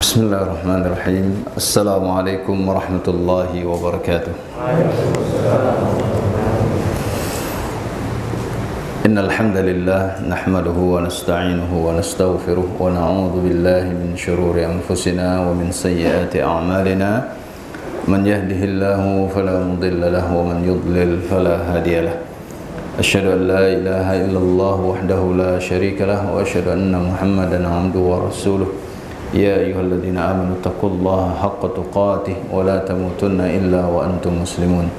Bismillahirrahmanirrahim. Assalamualaikum warahmatullahi wabarakatuh. Innal hamdalillah nahmaduhu wa nasta'inuhu wa nastaghfiruh wa na'udzu billahi min shururi anfusina wa min sayyiati a'malina. Man yahdihillahu fala mudilla lahu wa man yudlil fala hadiya lahu. Asyhadu an la ilaha illallah wahdahu la syarika lahu wa asyhadu anna Muhammadan 'abduhu wa rasuluh. Ya ayyuhalladzina amanu taqullaha haqqa tuqatih wa la tamutunna illa wa antum muslimun.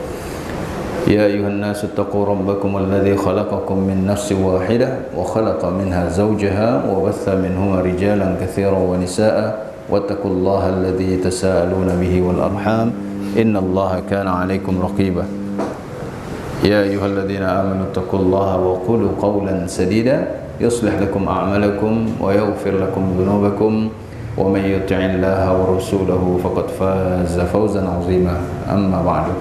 Ya ayyuhan nasu taqu rabbakum alladzi khalaqakum min nafsin wahidah wa khalaqa minha zawjaha wa batha minhuma rijalan katsiran wa nisaa'a wattaqullaha alladzi tasaaluna bihi wal arham innallaha kana 'alaikum raqiba. Ya ayyuhalladzina amanu taqullaha wa qulu qawlan sadida yuslih lakum a'malakum wa yaghfir lakum dhunubakum wa may yuti'illaha wa rasulahu faqad faza fawzan 'azima. Amma ba'du.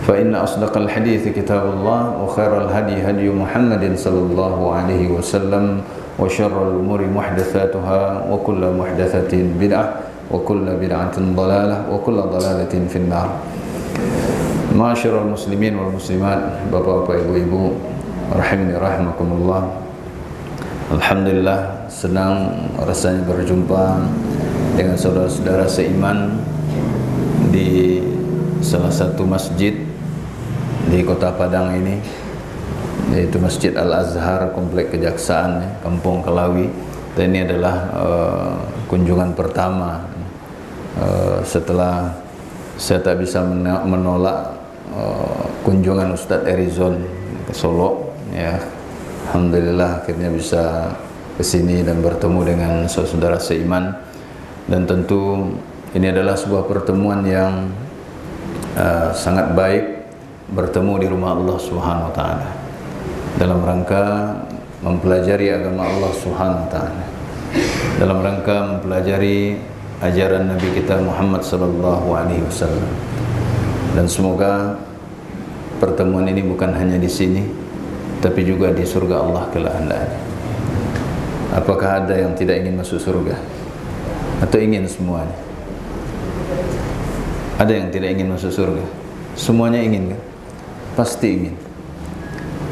Fa inna asdaqal hadithi kitabullah wa khairal hadi hadi Muhammadin sallallahu alaihi wasallam wa syarrul umuri muhdatsatuha wa kullu muhdatsatin bid'ah wa kullu bid'atin dhalalah wa kullu dhalalatin finnar. Ma'asyiral muslimin wal muslimat, bapak-bapak, ibu-ibu, rahimani rahimakumullah. Alhamdulillah, senang rasanya berjumpa dengan saudara-saudara seiman di salah satu masjid di Kota Padang ini, yaitu Masjid Al-Azhar, Komplek Kejaksaan, Kampung Kelawi. Dan ini adalah kunjungan pertama setelah saya tak bisa menolak kunjungan Ustadz Erizon ke Solo, ya. Alhamdulillah akhirnya bisa ke sini dan bertemu dengan saudara seiman, dan tentu ini adalah sebuah pertemuan yang sangat baik, bertemu di rumah Allah Subhanahu wa taala dalam rangka mempelajari agama Allah Subhanahu wa taala, dalam rangka mempelajari ajaran Nabi kita Muhammad sallallahu alaihi wasallam. Dan semoga pertemuan ini bukan hanya di sini, tapi juga di surga Allah kelak hendaknya. Apakah ada yang tidak ingin masuk surga? Atau ingin semuanya? Ada yang tidak ingin masuk surga? Semuanya ingin kan? Pasti ingin.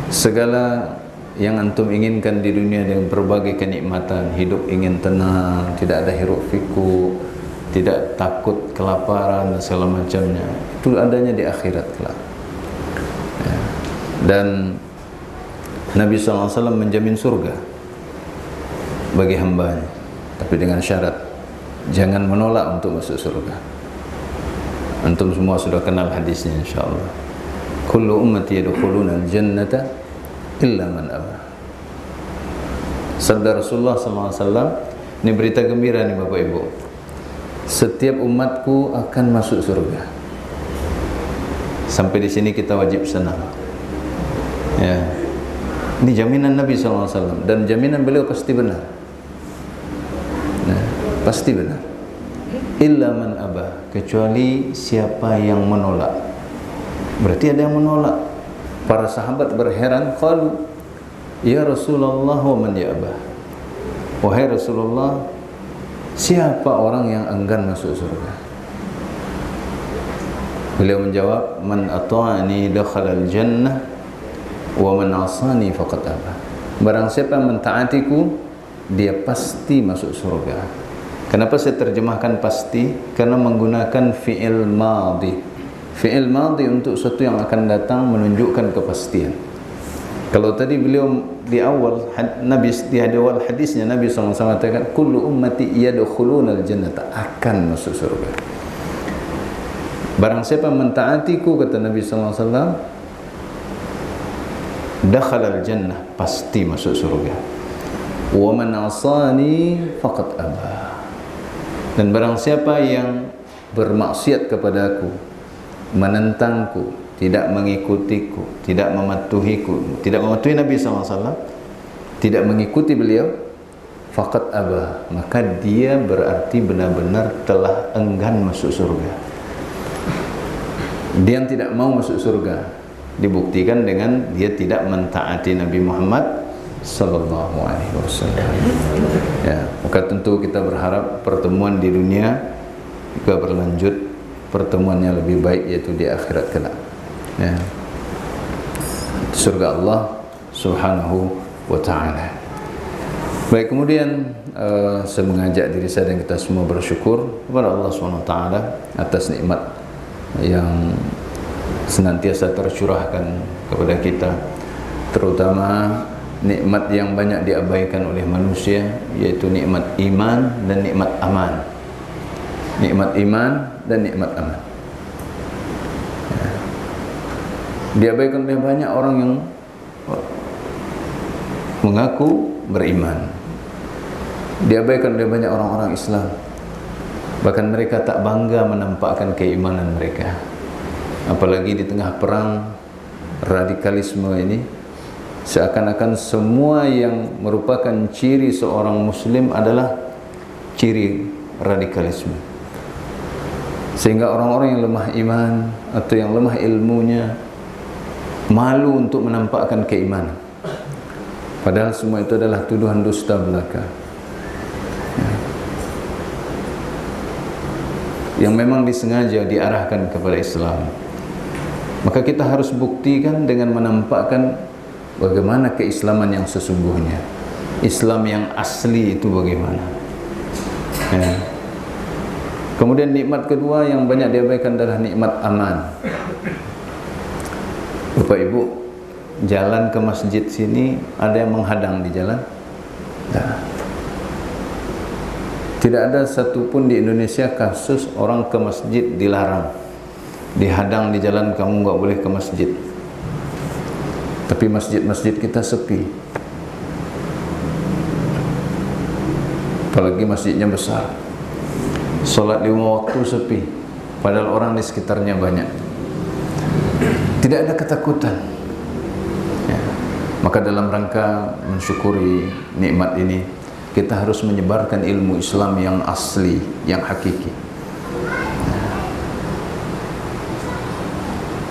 Segala yang antum inginkan di dunia dengan berbagai kenikmatan, hidup ingin tenang, tidak ada hiruk pikuk, tidak takut kelaparan dan segala macamnya, itu adanya di akhirat kelak. Ya. Dan Nabi SAW menjamin surga bagi hambanya, tapi dengan syarat jangan menolak untuk masuk surga. Antum semua sudah kenal hadisnya insyaallah. Kullu ummati yadkhuluna al-jannata illa man aba. Sabda Rasulullah SAW, ini berita gembira nih Bapak Ibu. Setiap umatku akan masuk surga. Sampai di sini kita wajib senang. Ya. Ini jaminan Nabi SAW, dan jaminan beliau pasti benar. Nah, pasti benar. Illa man aba, kecuali siapa yang menolak. Berarti ada yang menolak. Para sahabat berheran, qalu ya Rasulullah wa man ya'ba. Wahai Rasulullah, siapa orang yang enggan masuk surga? Beliau menjawab, man ata'ani dakhala al-jannah wa man asani faqad aba. Barang siapa yang mentaatiku, dia pasti masuk surga. Kenapa saya terjemahkan pasti? Karena menggunakan fi'il madhi. Fi'il madhi untuk sesuatu yang akan datang menunjukkan kepastian. Kalau tadi beliau di awal hadisnya Nabi SAW mengatakan kullu ummati yadkhuluna al-jannata, akan masuk surga. Barang siapa mentaatiku, kata Nabi SAW, dakhala al-jannah, pasti masuk surga. Wa man asani faqad aba. Dan barang siapa yang bermaksiat kepadaku, menentangku, tidak mengikutiku, tidak mematuhiku, tidak mematuhi Nabi SAW, tidak mengikuti beliau, faqad aba, maka dia berarti benar-benar telah enggan masuk surga. Dia yang tidak mau masuk surga dibuktikan dengan dia tidak mentaati Nabi Muhammad sallallahu alaihi wasallam. Ya, maka tentu kita berharap pertemuan di dunia juga berlanjut, pertemuannya lebih baik yaitu di akhirat kelak. Ya. Surga Allah Subhanahu wa taala. Baik, kemudian saya mengajak diri saya dan kita semua bersyukur kepada Allah Subhanahu wa taala atas nikmat yang senantiasa tercurahkan kepada kita, terutama nikmat yang banyak diabaikan oleh manusia, yaitu nikmat iman dan nikmat aman. Nikmat iman dan nikmat aman. Ya. Diabaikan oleh banyak orang yang mengaku beriman. Diabaikan oleh banyak orang-orang Islam. Bahkan mereka tak bangga menampakkan keimanan mereka. Apalagi di tengah perang radikalisme ini, seakan-akan semua yang merupakan ciri seorang muslim adalah ciri radikalisme. Sehingga orang-orang yang lemah iman atau yang lemah ilmunya malu untuk menampakkan keimanan. Padahal semua itu adalah tuduhan dusta belaka. Ya. Yang memang disengaja diarahkan kepada Islam. Maka kita harus buktikan dengan menampakkan bagaimana keislaman yang sesungguhnya. Islam yang asli itu bagaimana. Ya. Kemudian nikmat kedua yang banyak diabaikan adalah nikmat aman. Bapak Ibu, jalan ke masjid sini ada yang menghadang di jalan? Nah. Tidak ada satupun di Indonesia kasus orang ke masjid dilarang, dihadang di jalan, kamu nggak boleh ke masjid. Tapi masjid-masjid kita sepi, apalagi masjidnya besar. Sholat 5 waktu sepi, padahal orang di sekitarnya banyak. Tidak ada ketakutan. Ya. Maka dalam rangka mensyukuri nikmat ini, kita harus menyebarkan ilmu Islam yang asli, yang hakiki.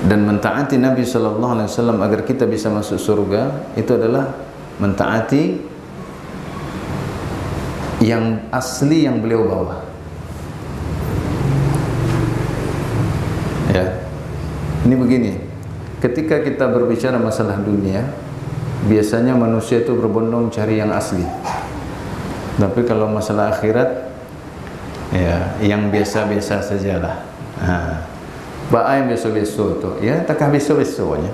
Dan mentaati Nabi sallallahu alaihi wasallam agar kita bisa masuk surga, itu adalah mentaati yang asli yang beliau bawa. Ya. Ini begini, ketika kita berbicara masalah dunia, biasanya manusia itu berbondong cari yang asli. Tapi kalau masalah akhirat, ya yang biasa-biasa sajalah. Baik yang biasa-biasa itu, ya takah biasa-biasanya.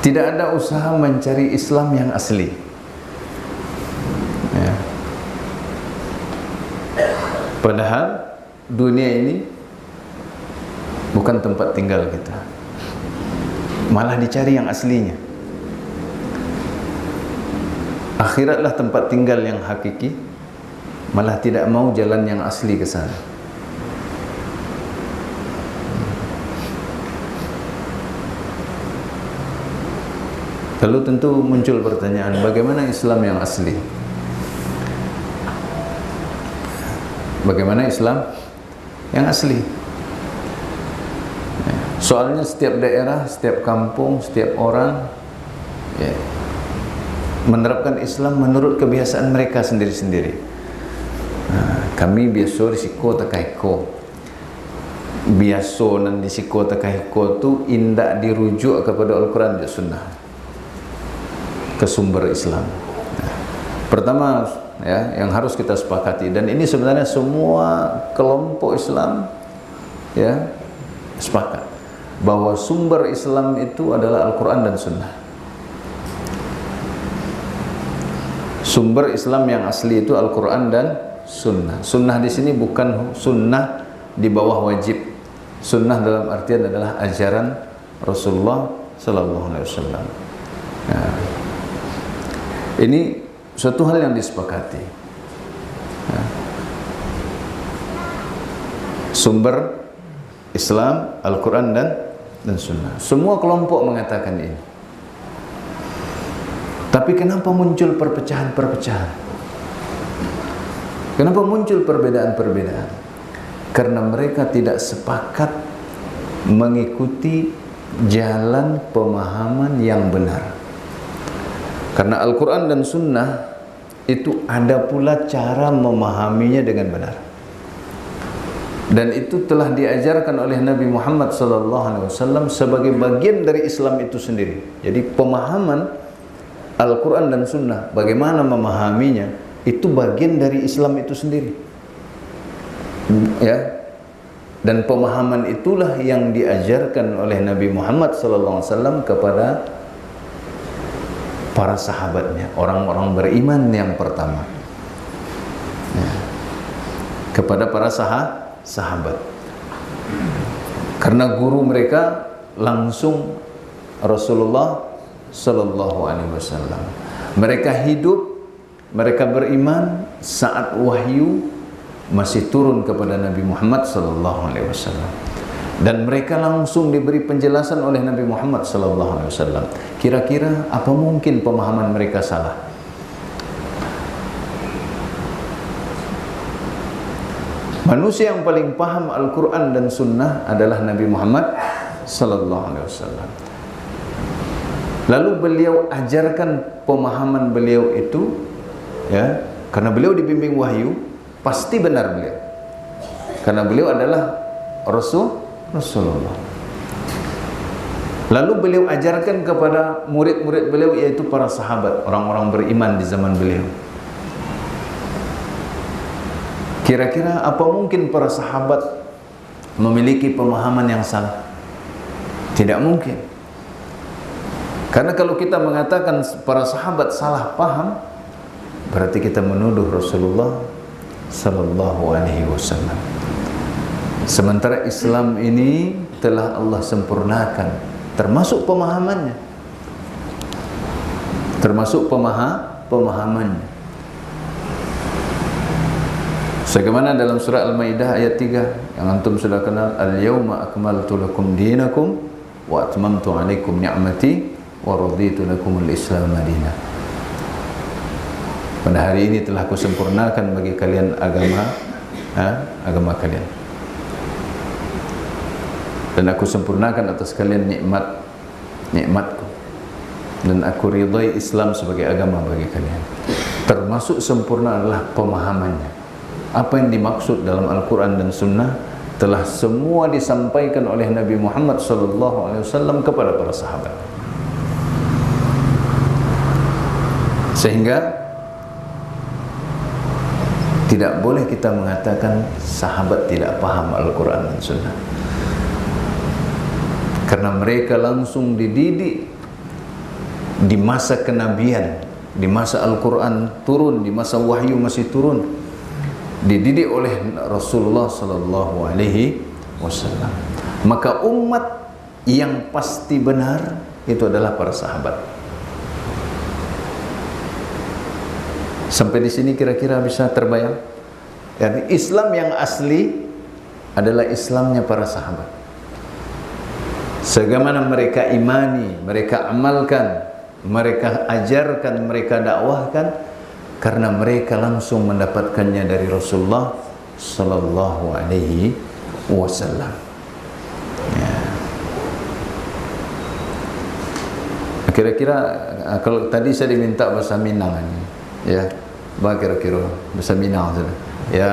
Tidak ada usaha mencari Islam yang asli. Ya. Padahal dunia ini bukan tempat tinggal kita, malah dicari yang aslinya. Akhiratlah tempat tinggal yang hakiki, malah tidak mau jalan yang asli ke sana. Lalu tentu muncul pertanyaan, bagaimana Islam yang asli? Bagaimana Islam yang asli? Soalnya setiap daerah, setiap kampung, setiap orang ya, menerapkan Islam menurut kebiasaan mereka sendiri-sendiri. Kami biasa risiko takaiko, biasa dan risiko takaiko tu indak dirujuk kepada Al-Quran dan Sunnah, ke sumber Islam. Pertama ya, yang harus kita sepakati, dan ini sebenarnya semua kelompok Islam ya sepakat bahwa sumber Islam itu adalah Al-Quran dan Sunnah. Sumber Islam yang asli itu Al-Quran dan Sunnah. Sunnah di sini bukan sunnah di bawah wajib. Sunnah dalam artian adalah ajaran Rasulullah Sallallahu Alaihi Wasallam. Nah, ini suatu hal yang disepakati. Nah, sumber Islam Al-Quran dan Sunnah. Semua kelompok mengatakan ini. Tapi kenapa muncul perpecahan-perpecahan? Kenapa muncul perbedaan-perbedaan? Karena mereka tidak sepakat mengikuti jalan pemahaman yang benar. Karena Al-Quran dan Sunnah itu ada pula cara memahaminya dengan benar. Dan itu telah diajarkan oleh Nabi Muhammad SAW sebagai bagian dari Islam itu sendiri. Jadi pemahaman Al-Quran dan Sunnah, bagaimana memahaminya, itu bagian dari Islam itu sendiri. Ya. Dan pemahaman itulah yang diajarkan oleh Nabi Muhammad SAW kepada para sahabatnya, orang-orang beriman yang pertama. Ya. Kepada para sahabat. Karena guru mereka langsung Rasulullah Sallallahu Alaihi Wasallam. Mereka hidup, mereka beriman saat wahyu masih turun kepada Nabi Muhammad Sallallahu Alaihi Wasallam. Dan mereka langsung diberi penjelasan oleh Nabi Muhammad Sallallahu Alaihi Wasallam. Kira-kira apa mungkin pemahaman mereka salah? Manusia yang paling paham Al-Quran dan Sunnah adalah Nabi Muhammad Sallallahu Alaihi Wasallam. Lalu beliau ajarkan pemahaman beliau itu, ya, karena beliau dibimbing wahyu, pasti benar beliau. Karena beliau adalah Rasulullah. Lalu beliau ajarkan kepada murid-murid beliau, yaitu para sahabat, orang-orang beriman di zaman beliau. Kira-kira apa mungkin para sahabat memiliki pemahaman yang salah? Tidak mungkin. Karena kalau kita mengatakan para sahabat salah paham, berarti kita menuduh Rasulullah Sallallahu Alaihi Wasallam. Sementara Islam ini telah Allah sempurnakan, termasuk pemahamannya, termasuk pemahamannya. Sebagaimana dalam surah Al-Maidah ayat 3 yang antum sudah kenal, al-yawma akmaltu lakum dinakum wa atmamtu alaikum ni'mati wa raditu lakum al-islam madinah. Pada hari ini telah kusempurnakan bagi kalian agama kalian, dan aku sempurnakan atas kalian nikmatku, dan aku ridai Islam sebagai agama bagi kalian. Termasuk sempurna adalah pemahamannya. Apa yang dimaksud dalam Al-Quran dan Sunnah telah semua disampaikan oleh Nabi Muhammad SAW kepada para sahabat. Sehingga tidak boleh kita mengatakan sahabat tidak paham Al-Quran dan Sunnah. Karena mereka langsung dididik di masa kenabian, di masa Al-Quran turun, di masa wahyu masih turun, dididik oleh Rasulullah Sallallahu Alaihi Wasallam. Maka umat yang pasti benar itu adalah para sahabat. Sampai di sini kira-kira bisa terbayang? Yani Islam yang asli adalah Islamnya para sahabat. Sebagaimana mereka imani, mereka amalkan, mereka ajarkan, mereka dakwahkan, karena mereka langsung mendapatkannya dari Rasulullah Sallallahu Alaihi Wasallam. Ya. Kira-kira kalau tadi saya diminta bahasa Minang, ya, kira-kira bahasa Minang saja. Ya,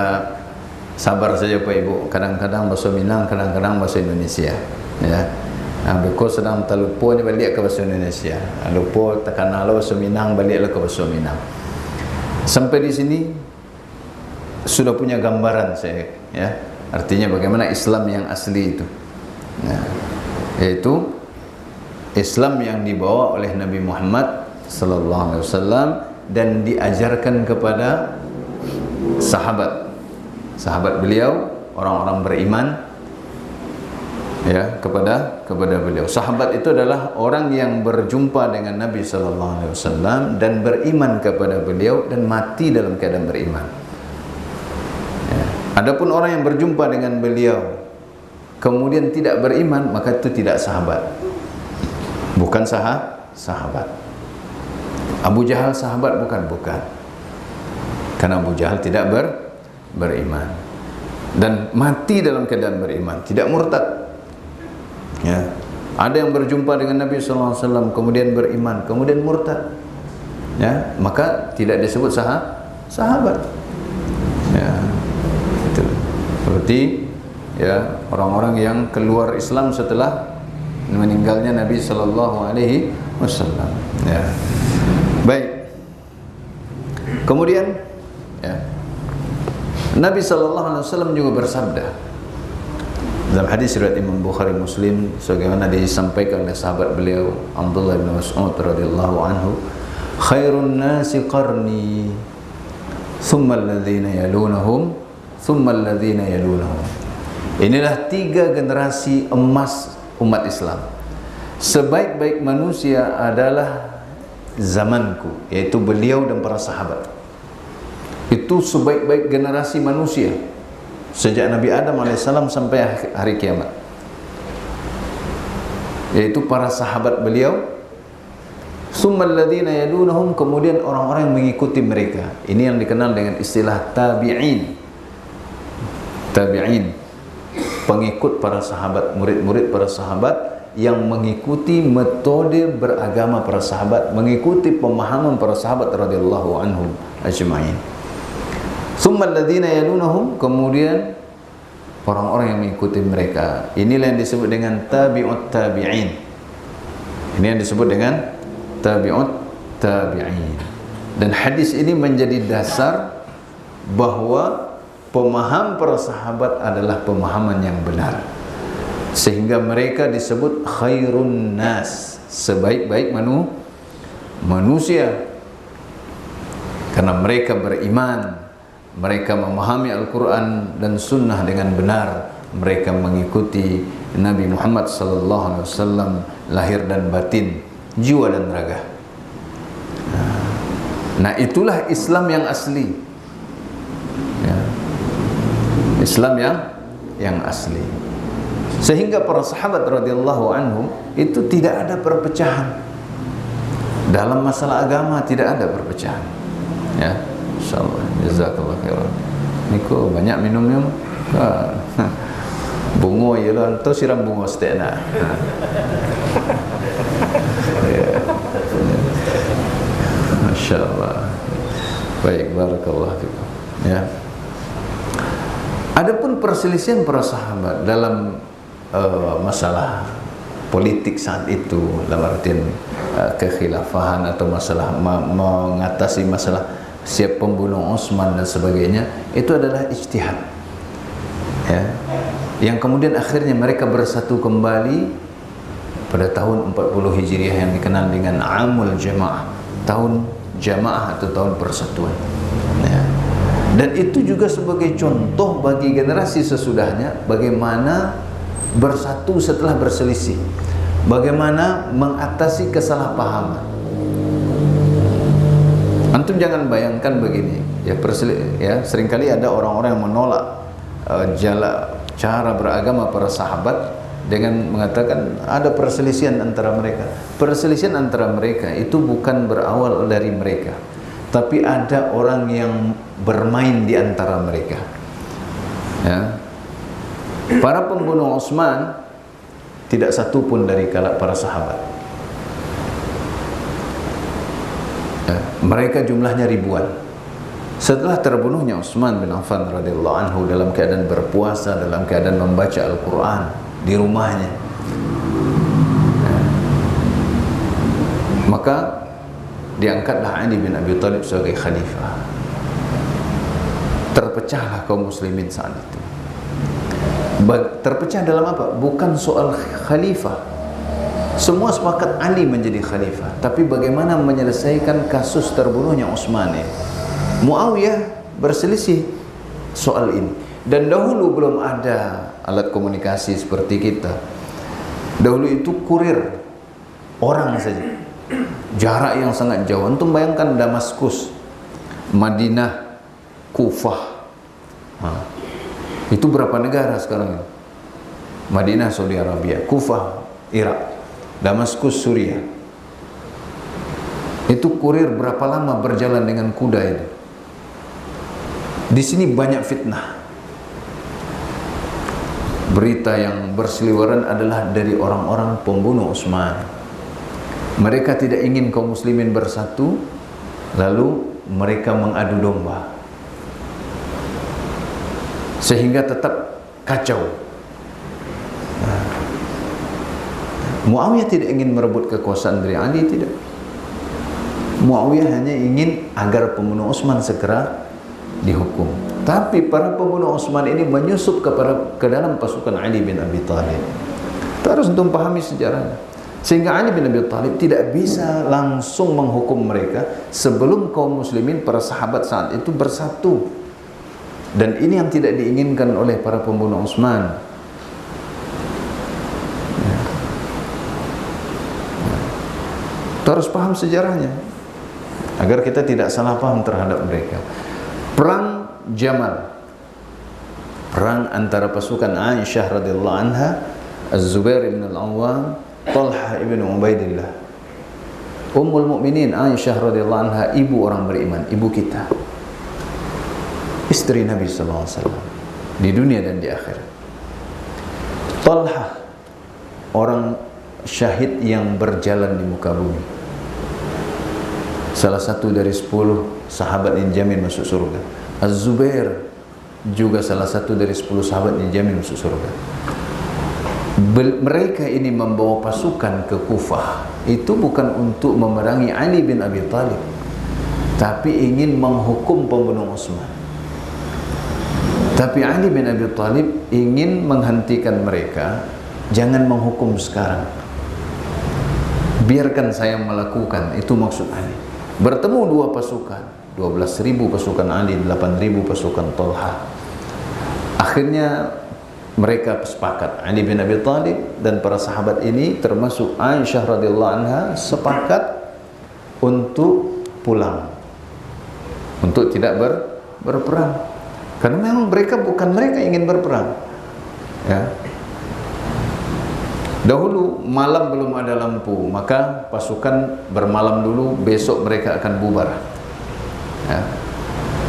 sabar saja Pak Ibu. Kadang-kadang bahasa Minang, kadang-kadang bahasa Indonesia. Ya. Beko sedang terlupa ni balik ke bahasa Indonesia. Lupa tekan halo bahasa Minang, baliklah ke bahasa Minang. Sampai di sini sudah punya gambaran saya, ya. Artinya bagaimana Islam yang asli itu, ya, yaitu Islam yang dibawa oleh Nabi Muhammad Sallallahu Alaihi Wasallam dan diajarkan kepada sahabat beliau, orang-orang beriman, ya, kepada beliau. Sahabat itu adalah orang yang berjumpa dengan Nabi Sallallahu Alaihi Wasallam dan beriman kepada beliau dan mati dalam keadaan beriman. Ya. Adapun orang yang berjumpa dengan beliau kemudian tidak beriman, maka itu tidak sahabat, bukan sahabat. Abu Jahal sahabat bukan, karena Abu Jahal tidak beriman dan mati dalam keadaan beriman, tidak murtad. Ya. Ada yang berjumpa dengan Nabi SAW kemudian beriman, kemudian murtad. ya, maka tidak disebut sahabat. Ya, itu seperti ya orang-orang yang keluar Islam setelah meninggalnya Nabi Sallallahu Alaihi Wasallam. Ya, baik. Kemudian, ya, Nabi Sallallahu Alaihi Wasallam juga bersabda dalam hadis riwayat Imam Bukhari Muslim, sebagaimana disampaikan oleh sahabat beliau Abdullah bin Mas'ud radhiyallahu anhu, khairun nasi qarni, thumma alladhina yalunahum, thumma alladhina yalunahum. Inilah 3 generasi emas umat Islam. Sebaik-baik manusia adalah zamanku, yaitu beliau dan para sahabat. Itu sebaik-baik generasi manusia sejak Nabi Adam alaihissalam sampai hari kiamat, yaitu para sahabat beliau. Summal ladzina yalunahum, kemudian orang-orang yang mengikuti mereka. Ini yang dikenal dengan istilah tabi'in. Tabi'in, pengikut para sahabat, murid-murid para sahabat yang mengikuti metode beragama para sahabat, mengikuti pemahaman para sahabat radhiyallahu anhum ajma'in. Summal ladzina yalunahum, kemudian orang-orang yang mengikuti mereka. Inilah yang disebut dengan tabi'ut tabi'in. Ini yang disebut dengan tabi'ut tabi'in. Dan hadis ini menjadi dasar bahwa pemahaman para sahabat adalah pemahaman yang benar, sehingga mereka disebut khairun nas, sebaik-baik manusia, karena mereka beriman, mereka memahami Al-Quran dan Sunnah dengan benar, mereka mengikuti Nabi Muhammad SAW lahir dan batin, jiwa dan raga. Nah, itulah Islam yang asli, ya. Islam yang asli. Sehingga para sahabat radhiyallahu anhum itu tidak ada perpecahan dalam masalah agama, tidak ada perpecahan. Ya, insyaallah. Jazakallah khairan. Niko banyak minum bungo yalah, atau siram bungo setena. Ya. Masyaallah. Baik, barakallahu fikum. Ya. Adapun perselisihan para sahabat dalam masalah politik saat itu, dalam artian kekhilafahan atau masalah mengatasi masalah siap pembunuh Utsman dan sebagainya, itu adalah ijtihad, ya, yang kemudian akhirnya mereka bersatu kembali pada tahun 40 Hijriah yang dikenal dengan Amul Jamaah, tahun jamaah atau tahun persatuan, ya. Dan itu juga sebagai contoh bagi generasi sesudahnya bagaimana bersatu setelah berselisih, bagaimana mengatasi kesalahpahaman. Antum jangan bayangkan begini, ya, seringkali ada orang-orang yang menolak cara beragama para sahabat dengan mengatakan ada perselisihan antara mereka. Perselisihan antara mereka itu bukan berawal dari mereka, tapi ada orang yang bermain di antara mereka, ya. Para pembunuh Utsman tidak satu pun dari kalangan para sahabat, ya. Mereka jumlahnya ribuan. Setelah terbunuhnya Utsman bin Affan radhiyallahu anhu dalam keadaan berpuasa, dalam keadaan membaca Al-Quran di rumahnya, ya, maka diangkatlah Ali bin Abi Thalib sebagai khalifah. Terpecahlah kaum muslimin saat itu. Terpecah dalam apa? Bukan soal khalifah. Semua sepakat Ali menjadi khalifah, tapi bagaimana menyelesaikan kasus terbunuhnya Utsman? Muawiyah berselisih soal ini. Dan dahulu belum ada alat komunikasi seperti kita. Dahulu itu kurir orang saja, jarak yang sangat jauh. Antum bayangkan Damaskus, Madinah, Kufah, itu berapa negara sekarang? Madinah Saudi Arabia, Kufah Irak, Damaskus Suriah. Itu kurir berapa lama berjalan dengan kuda itu? Di sini banyak fitnah. Berita yang berseliweran adalah dari orang-orang pembunuh Utsman. Mereka tidak ingin kaum muslimin bersatu, Lalu mereka mengadu domba sehingga tetap kacau. Muawiyah tidak ingin merebut kekuasaan dari Ali, tidak. Muawiyah hanya ingin agar pembunuh Utsman segera dihukum. Tapi para pembunuh Utsman ini menyusup ke dalam pasukan Ali bin Abi Thalib. Kita harus untuk pahami sejarahnya. Sehingga Ali bin Abi Thalib tidak bisa langsung menghukum mereka sebelum kaum muslimin, para sahabat saat itu bersatu. Dan ini yang tidak diinginkan oleh para pembunuh Utsman. Kita harus paham sejarahnya agar kita tidak salah paham terhadap mereka. Perang Jamal, perang antara pasukan Aisyah radhiyallahu anha, Az-Zubair bin Al-Awwam, Talha ibn Ubaidillah. Ummul Mukminin Aisyah radhiyallahu anha, ibu orang beriman, ibu kita, istri Nabi sallallahu alaihi wasallam di dunia dan di akhirat. Talha, orang syahid yang berjalan di muka bumi, salah satu dari 10 sahabat yang dijamin masuk surga. Az-Zubair juga salah satu dari 10 sahabat yang dijamin masuk surga. Mereka ini membawa pasukan ke Kufah itu bukan untuk memerangi Ali bin Abi Thalib, tapi ingin menghukum pembunuh Utsman. Tapi Ali bin Abi Thalib ingin menghentikan mereka. Jangan menghukum sekarang, biarkan saya melakukan. Itu maksud Ali. Bertemu dua pasukan, 12.000 pasukan Ali, 8.000 pasukan Talha. Akhirnya mereka sepakat, Ali bin Abi Thalib dan para sahabat ini termasuk Aisyah radhiyallahu anha sepakat untuk pulang, untuk tidak berperang. Karena memang mereka ingin berperang. Ya. Dahulu malam belum ada lampu, maka pasukan bermalam dulu, besok mereka akan bubar. Ya.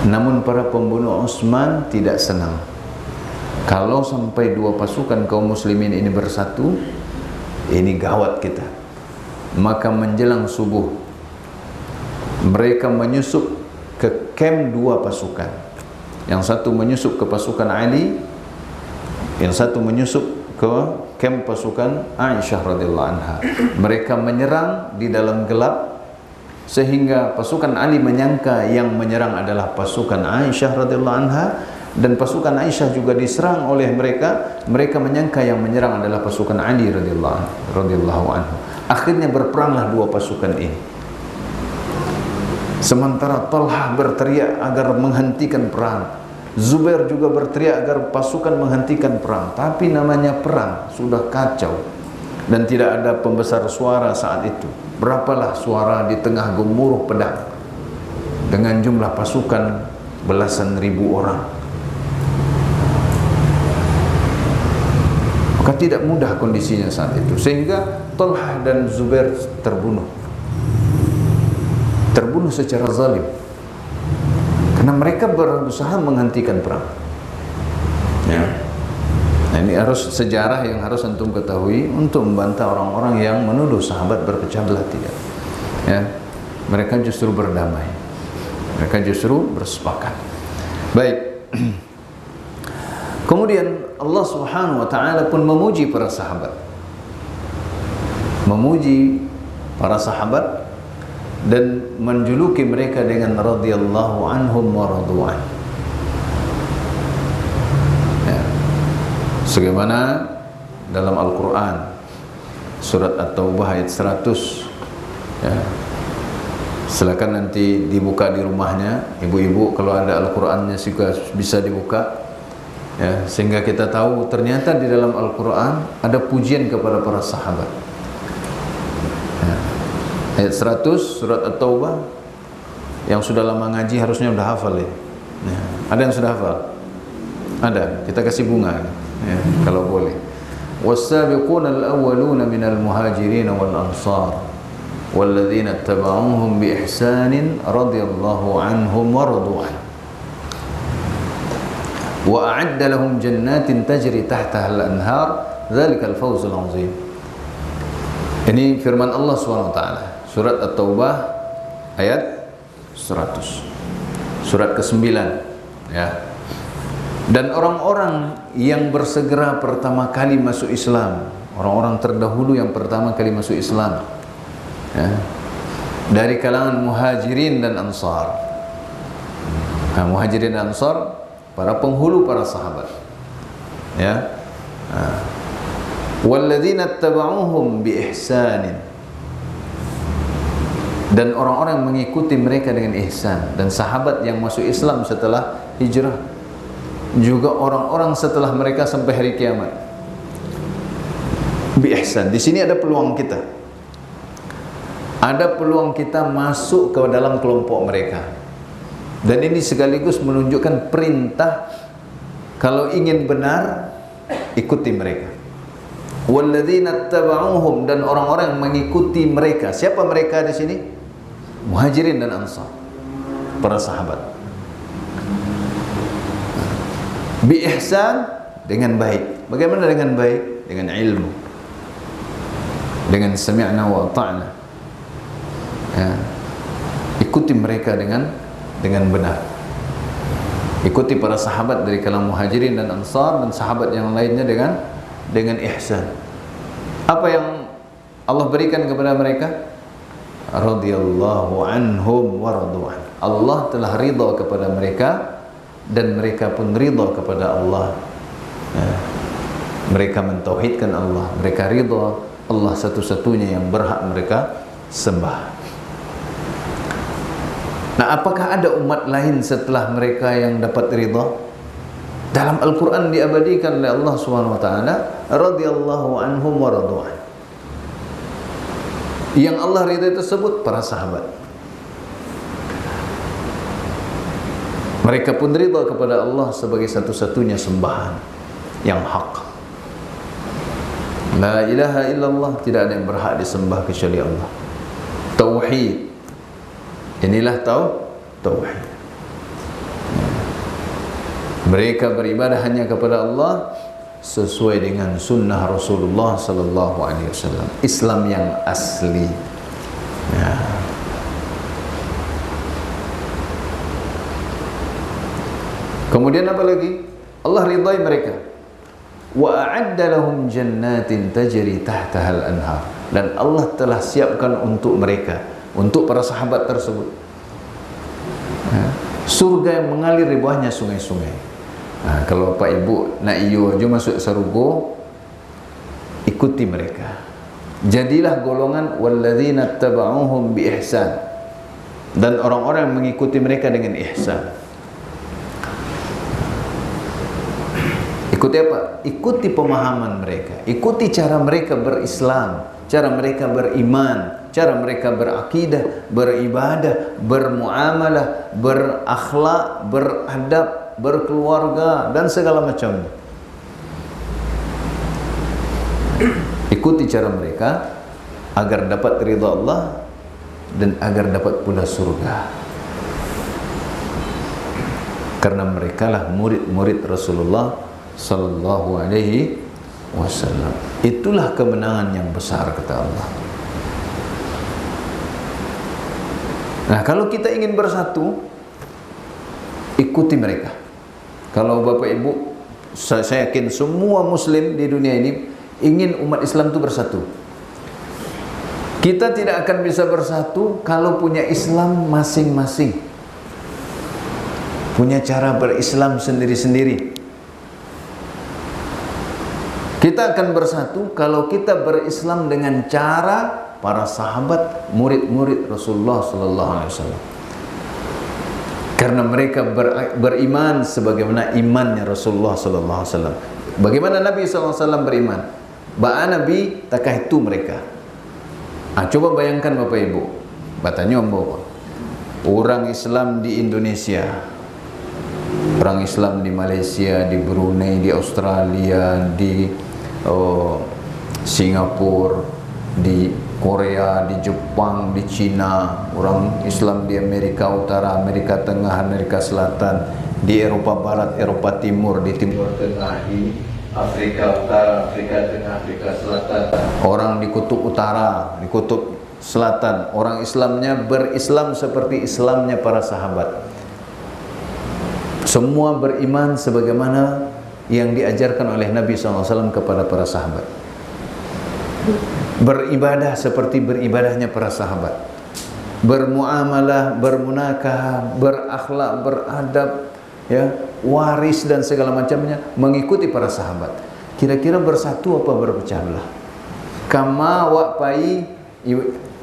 Namun para pembunuh Utsman tidak senang. Kalau sampai dua pasukan kaum muslimin ini bersatu, ini gawat kita. Maka menjelang subuh, mereka menyusup ke kem dua pasukan. Yang satu menyusup ke pasukan Ali, yang satu menyusup ke kem pasukan Aisyah radhiyallahu anha. Mereka menyerang di dalam gelap sehingga pasukan Ali menyangka yang menyerang adalah pasukan Aisyah radhiyallahu anha, dan pasukan Aisyah juga diserang oleh mereka. Mereka menyangka yang menyerang adalah pasukan Ali radhiyallahu anhu. Akhirnya berperanglah dua pasukan ini. Sementara Talha berteriak agar menghentikan perang, Zubair juga berteriak agar pasukan menghentikan perang. Tapi namanya perang sudah kacau dan tidak ada pembesar suara saat itu. Berapalah suara di tengah gemuruh pedang dengan jumlah pasukan belasan ribu orang. Maka tidak mudah kondisinya saat itu, sehingga Talha dan Zubair terbunuh secara zalim. Karena mereka berusaha menghentikan perang. Ya. Nah, ini harus sejarah yang harus antum ketahui untuk membantah orang-orang yang menuduh sahabat berpecah belah. Tidak. Ya. Mereka justru berdamai. Mereka justru bersepakat. Baik. Kemudian Allah Subhanahu wa taala pun memuji para sahabat. Memuji para sahabat dan menjuluki mereka dengan radhiyallahu anhum wa radu'an. Ya. Sebagaimana dalam Al-Quran surat At-Taubah ayat 100, ya. Silakan nanti dibuka di rumahnya, ibu-ibu, kalau ada Al-Qurannya juga bisa dibuka, ya, sehingga kita tahu ternyata di dalam Al-Quran ada pujian kepada para sahabat. Ayat 100 surat At-Taubah, yang sudah lama ngaji harusnya sudah hafal ya. Ada yang sudah hafal? Ada, kita kasih bunga ya, kalau boleh. Was-sabiquna al-awwaluna minal muhajirin wal ansar walladzina ittaba'uuhum bi ihsanin radhiyallahu anhum wa radu'an wa a'adda lahum jannatin tajri tahtaha al-anhar dzalikal fawzul 'azim. Ini firman Allah SWT, surat At-Taubah ayat 100. Surat ke-9 ya. Dan orang-orang yang bersegera pertama kali masuk Islam, orang-orang terdahulu yang pertama kali masuk Islam ya, dari kalangan Muhajirin dan Ansar. Nah, Muhajirin dan Ansar para penghulu, para sahabat ya. Walladzina tabauhum bi ihsanin, dan orang-orang yang mengikuti mereka dengan ihsan. Dan sahabat yang masuk Islam setelah hijrah, juga orang-orang setelah mereka sampai hari kiamat, bi ihsan. Di sini ada peluang kita. Ada peluang kita masuk ke dalam kelompok mereka. Dan ini sekaligus menunjukkan perintah, kalau ingin benar ikuti mereka. Walladzina tabauhum, dan orang-orang yang mengikuti mereka. Siapa mereka di sini? Muhajirin dan Ansar, para sahabat. Bi ihsan, dengan baik. Bagaimana dengan baik? Dengan ilmu, dengan sami'na wa ata'na ya. Ikuti mereka dengan benar. Ikuti para sahabat dari kalangan Muhajirin dan Ansar dan sahabat yang lainnya dengan ihsan. Apa yang Allah berikan kepada mereka? Radhiyallahu anhum wa radu'an. Allah telah ridha kepada mereka dan mereka pun ridha kepada Allah ya. Mereka mentauhidkan Allah, mereka ridha Allah satu-satunya yang berhak mereka sembah. Nah, apakah ada umat lain setelah mereka yang dapat ridha? Dalam Al-Quran diabadikan oleh Allah SWT, radhiyallahu anhum wa radu'an. Yang Allah ridha tersebut para sahabat. Mereka pun ridha kepada Allah sebagai satu-satunya sembahan yang hak. La ilaha illallah, tidak ada yang berhak disembah kecuali Allah. Tauhid, inilah tauhid. Mereka beribadah hanya kepada Allah sesuai dengan sunnah Rasulullah sallallahu alaihi wasallam. Islam yang asli ya. Kemudian apa lagi? Allah ridai mereka. Wa a'adda lahum jannatin tajri tahtaha al-anhar, dan Allah telah siapkan untuk mereka, untuk para sahabat tersebut ya, surga yang mengalir di bawahnya sungai-sungai. Nah, kalau Pak Ibu nak iyo aja masuk surga, ikuti mereka. Jadilah golongan walladzina tabauhum bi ihsan, dan orang-orang yang mengikuti mereka dengan ihsan. Ikuti apa? Ikuti pemahaman mereka, ikuti cara mereka berislam, cara mereka beriman, cara mereka berakidah, beribadah, bermuamalah, berakhlak, beradab, berkeluarga, dan segala macamnya. Ikuti cara mereka agar dapat ridha Allah dan agar dapat pula surga. Karena merekalah murid-murid Rasulullah sallallahu alaihi wasallam. Itulah kemenangan yang besar, kata Allah. Nah, kalau kita ingin bersatu, ikuti mereka. Kalau Bapak Ibu, saya yakin semua muslim di dunia ini ingin umat Islam itu bersatu. Kita tidak akan bisa bersatu kalau punya Islam masing-masing, punya cara berislam sendiri-sendiri. Kita akan bersatu kalau kita berislam dengan cara para sahabat, murid-murid Rasulullah sallallahu alaihi wasallam. Karena mereka beriman sebagaimana imannya Rasulullah sallallahu alaihi wasallam. Bagaimana Nabi sallallahu alaihi wasallam beriman? Ba'a Nabi takah itu mereka. Coba bayangkan Bapak Ibu, batanya ombo, orang Islam di Indonesia, orang Islam di Malaysia, di Brunei, di Australia, di Singapura, di Korea, di Jepang, di Cina, orang Islam di Amerika Utara, Amerika Tengah, Amerika Selatan, di Eropa Barat, Eropa Timur, di Timur Tengah, di Afrika Utara, Afrika Tengah, Afrika Selatan, orang di Kutub Utara, di Kutub selatan, orang Islamnya berislam seperti Islamnya para sahabat. Semua beriman sebagaimana yang diajarkan oleh Nabi SAW kepada para sahabat. Beribadah seperti beribadahnya para sahabat. Bermuamalah, bermunakah, berakhlak, beradab, ya, waris dan segala macamnya mengikuti para sahabat. Kira-kira bersatu apa berpecah belah? Kama wa pai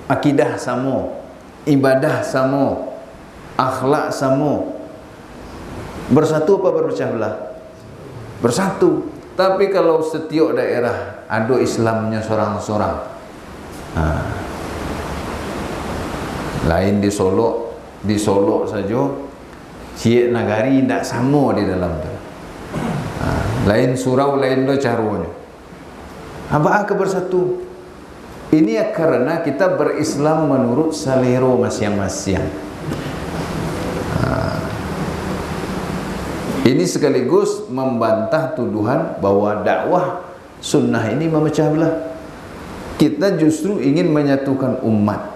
akidah samo, ibadah samo, akhlak samo. Bersatu apa berpecah belah? Bersatu. Tapi kalau setiap daerah ada Islamnya sorang-sorang. Lain di Solo saja, Ciek Nagari tidak sama di dalam tu. Lain surau, lain do caranya. Apa bersatu? Ini ya karena kita berislam menurut selera masing-masing. Ini sekaligus membantah tuduhan bahwa dakwah sunnah ini memecah belah. Kita justru ingin menyatukan umat,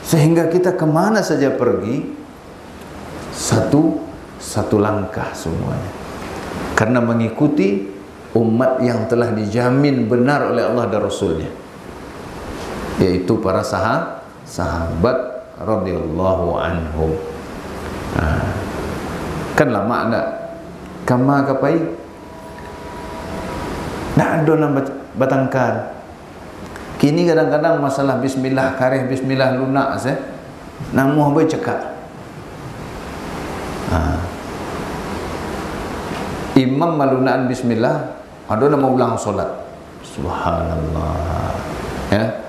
sehingga kita kemana saja pergi satu langkah semuanya, karena mengikuti umat yang telah dijamin benar oleh Allah dan Rasulnya, yaitu para sahabat radhiyallahu anhum. Kan lama ada kama kapai nak ada nama batangkar. Kini kadang-kadang masalah bismillah kareh bismillah lunak saya namuh boy cekak. Imam malunaan bismillah ada nama ulang solat. Subhanallah. Ya.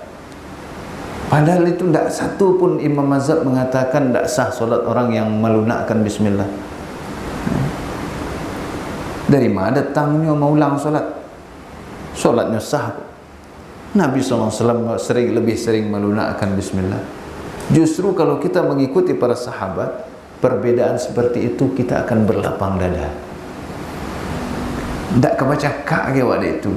Padahal itu tidak satu pun imam mazhab mengatakan tidak sah solat orang yang melunakkan bismillah. Dari mana datangnya mau ulang solat? Solatnya sah. Nabi SAW lebih sering melunakkan bismillah. Justru kalau kita mengikuti para sahabat, perbedaan seperti itu kita akan berlapang dada. Tak kebaca kak ke waktu itu.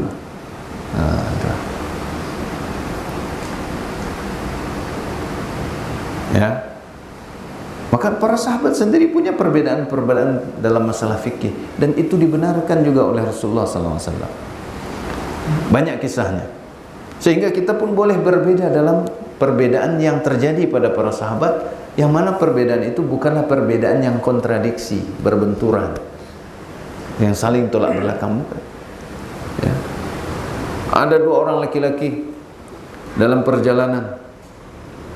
Ya. Maka para sahabat sendiri punya perbedaan-perbedaan dalam masalah fikih, dan itu dibenarkan juga oleh Rasulullah SAW. Banyak kisahnya, sehingga kita pun boleh berbeda dalam perbedaan yang terjadi pada para sahabat, yang mana perbedaan itu bukanlah perbedaan yang kontradiksi, berbenturan, yang saling tolak belakang. Ya. Ada dua orang laki-laki dalam perjalanan,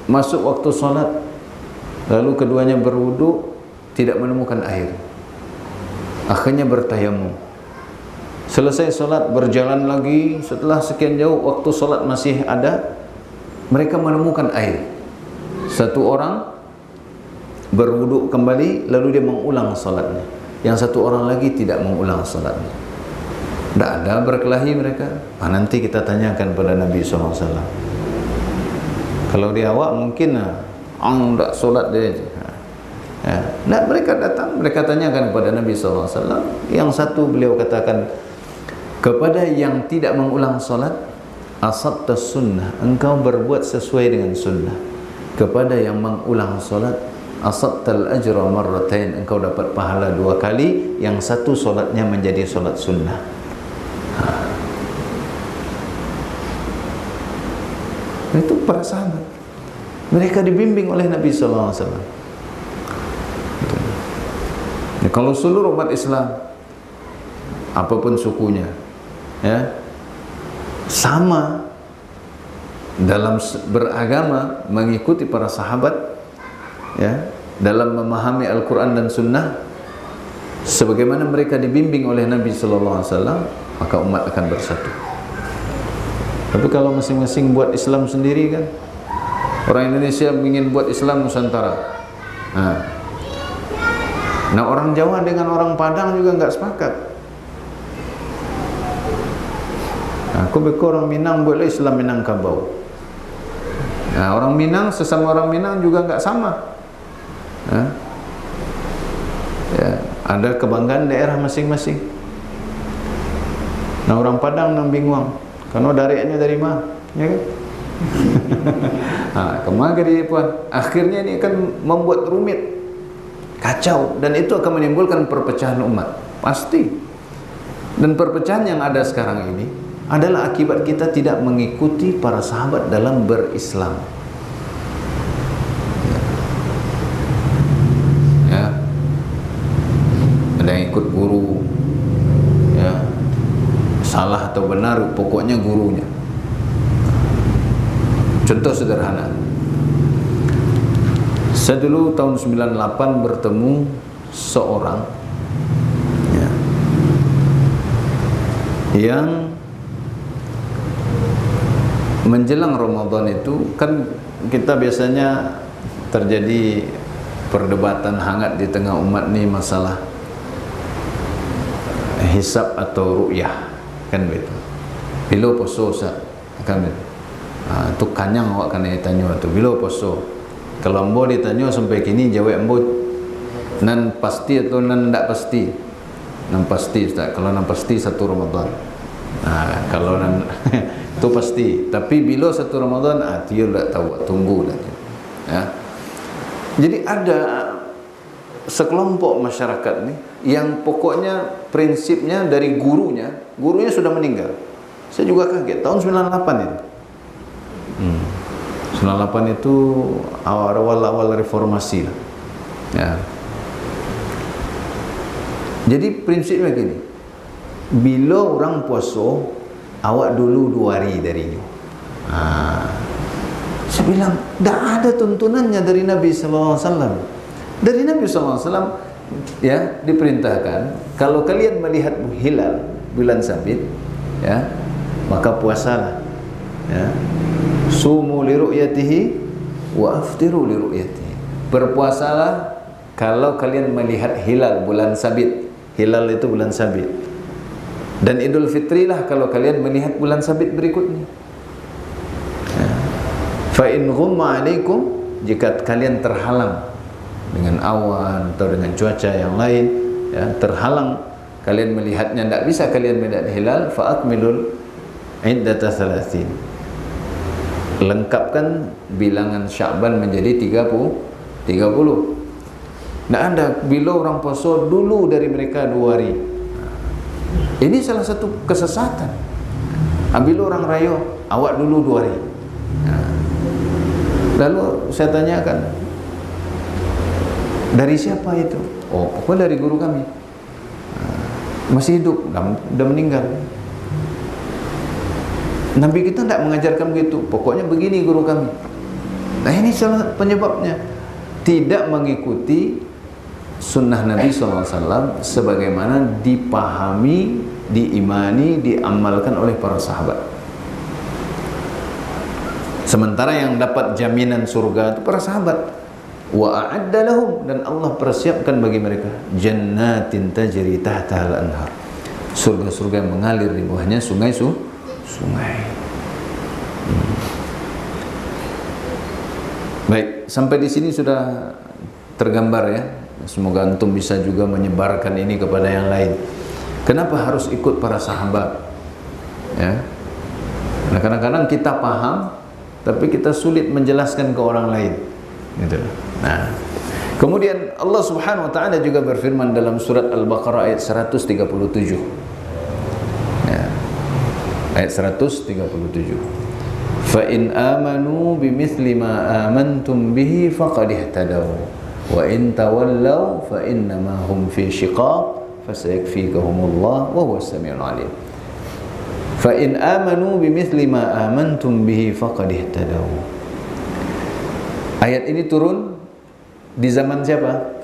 masuk waktu sholat, lalu keduanya berwudu, tidak menemukan air. Akhirnya bertayamum. Selesai sholat, berjalan lagi. Setelah sekian jauh, waktu sholat masih ada, mereka menemukan air. Satu orang berwudu kembali, lalu dia mengulang sholatnya. Yang satu orang lagi tidak mengulang sholatnya. Tidak ada berkelahi mereka. Nanti kita tanyakan pada Nabi SAW. Kalau dia awak mungkin tak solat dia aja. Nah, mereka datang, mereka tanyakan kepada Nabi SAW. Yang satu beliau katakan, kepada yang tidak mengulang solat, asabta sunnah, engkau berbuat sesuai dengan sunnah. Kepada yang mengulang solat, asabtal ajra marratain, engkau dapat pahala 2 kali, yang satu solatnya menjadi solat sunnah. Itu para sahabat. Mereka dibimbing oleh Nabi SAW. Ya, kalau seluruh umat Islam, apapun sukunya, ya, sama dalam beragama, mengikuti para sahabat, ya, dalam memahami Al-Quran dan Sunnah, sebagaimana mereka dibimbing oleh Nabi SAW, maka umat akan bersatu. Tapi kalau masing-masing buat Islam sendiri kan, orang Indonesia ingin buat Islam Nusantara. Nah, orang Jawa dengan orang Padang juga nggak sepakat. Aku beko orang Minang buatlah Islam Minangkabau. Nah, orang Minang sesama orang Minang juga nggak sama. Ya, ada kebanggaan daerah masing-masing. Nah, orang Padang nang bingung, karena darinya dari mana, ya kan? Kemana dia puan? Akhirnya ini akan membuat rumit, kacau, dan itu akan menimbulkan perpecahan umat, pasti. Dan perpecahan yang ada sekarang ini adalah akibat kita tidak mengikuti para sahabat dalam berislam. Ya, ada yang ikut guru, ya, salah atau benar, pokoknya gurunya. Contoh sederhana, saya dulu tahun 98 bertemu seorang, ya, yang menjelang Ramadan itu kan kita biasanya terjadi perdebatan hangat di tengah umat nih masalah hisab atau ru'yah, kan begitu. Bila poso Ustaz, kan begitu. Tu kanyang awak kena ditanya tu bila poso. Kalau ambo ditanya sampai kini jawab ambo nan pasti atau nan tak pasti. Nan pasti Ustaz. Kalau nan pasti satu Ramadan. Kalau nan itu pasti. Tapi bila satu Ramadan, dia tak tahu, tunggu dah. Ya. Jadi ada sekelompok masyarakat ni yang pokoknya prinsipnya dari gurunya sudah meninggal. Saya juga kaget tahun 98 itu. 98 itu awal reformasi lah. Ya. Jadi prinsipnya gini, bila orang puasa, awak dulu 2 hari darinya. Saya bilang, tak ada tuntunannya dari Nabi SAW. Dari Nabi SAW, ya, diperintahkan, kalau kalian melihat hilal, bulan sabit, ya, maka puasalah. Ya. Sumu li ru'yatihi wa aftiru li ru'yatihi. Berpuasalah kalau kalian melihat hilal bulan sabit. Hilal itu bulan sabit. Dan Idul Fitri lah kalau kalian melihat bulan sabit berikutnya. Ya. Fa in ghumma 'alaikum, jika kalian terhalang dengan awan atau dengan cuaca yang lain, ya, terhalang kalian melihatnya, tidak bisa kalian melihat hilal, fa akmilul iddata 30. Lengkapkan bilangan Sya'ban menjadi 30. Tidak ada bila orang puasa dulu dari mereka 2 hari. Ini salah satu kesesatan. Bila orang raya, awak dulu 2 hari. Lalu saya tanyakan, dari siapa itu? Oh, pokoknya dari guru kami. Masih hidup, dah meninggal. Nabi kita tidak mengajarkan begitu. Pokoknya begini guru kami. Nah, ini salah penyebabnya. Tidak mengikuti sunnah Nabi SAW sebagaimana dipahami, diimani, diamalkan oleh para sahabat. Sementara yang dapat jaminan surga itu para sahabat. Wa a'adda lahum, dan Allah persiapkan bagi mereka jannatin tajri tahtaha al-anhar. Surga-surga yang mengalir di bawahnya sungai. Baik, sampai di sini sudah tergambar ya. Semoga antum bisa juga menyebarkan ini kepada yang lain. Kenapa harus ikut para sahabat? Ya. Nah, kadang-kadang kita paham, tapi kita sulit menjelaskan ke orang lain. Gitu. Nah, kemudian Allah Subhanahu Wa Taala juga berfirman dalam surat Al-Baqarah ayat 137. Ya. Ayat 137. Fa in amanu bimithli ma amantum bihi faqad ihtadaw wa in tawallaw fa innama hum fi shiqaq fasayakfikahumullah wa huwas samiul alim. Fa in amanu bimithli ma amantum bihi faqad ihtadaw. Ayat ini turun di zaman siapa?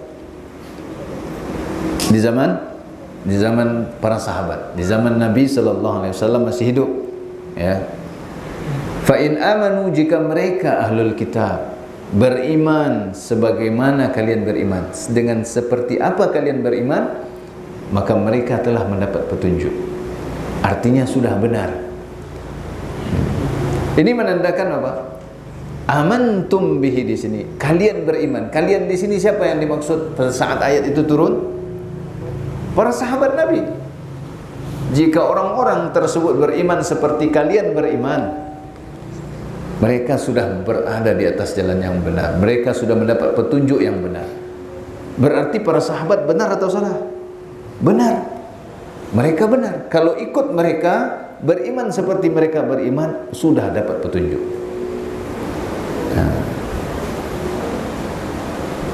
Di zaman para sahabat, di zaman Nabi sallallahu alaihi wasallam masih hidup, ya. Fa in amanu, jika mereka ahlul kitab beriman sebagaimana kalian beriman, dengan seperti apa kalian beriman, maka mereka telah mendapat petunjuk. Artinya sudah benar. Ini menandakan apa? Amantum bihi di sini. Kalian beriman. Kalian di sini siapa yang dimaksud pada saat ayat itu turun? Para sahabat Nabi. Jika orang-orang tersebut beriman seperti kalian beriman, Mereka sudah berada di atas jalan yang benar. Mereka sudah mendapat petunjuk yang benar. Berarti para sahabat benar atau salah? Benar. Mereka benar. Kalau ikut mereka, beriman seperti mereka beriman, sudah dapat petunjuk. Nah,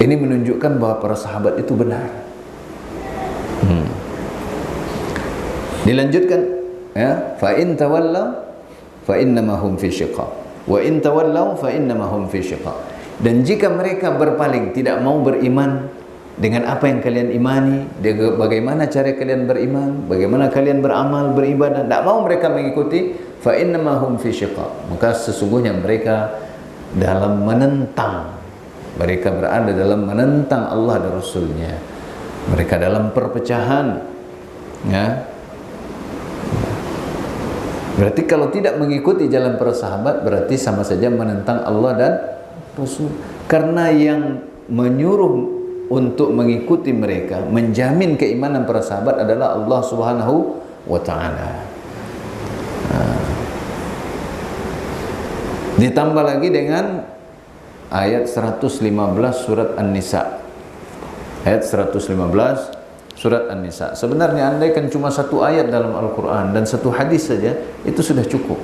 ini menunjukkan bahwa para sahabat itu benar. Dilanjutkan, ya, fa in tawallaw fa innama hum fi syiqaq wa in tawallaw fa innama hum fi syiqaq. Dan jika mereka berpaling, tidak mau beriman dengan apa yang kalian imani, bagaimana cara kalian beriman, bagaimana kalian beramal, beribadah, tidak mau mereka mengikuti, fa innama hum fi syiqaq, maka sesungguhnya mereka dalam menentang, mereka berada dalam menentang Allah dan Rasulnya, mereka dalam perpecahan, ya. Berarti kalau tidak mengikuti jalan para sahabat, berarti sama saja menentang Allah dan Rasul. Karena yang menyuruh untuk mengikuti mereka, menjamin keimanan para sahabat adalah Allah Subhanahu wa ta'ala. Ditambah lagi dengan ayat 115 surat An-Nisa. Ayat 115 surat An-Nisa. Sebenarnya andaikan cuma satu ayat dalam Al-Quran dan satu hadis saja, itu sudah cukup.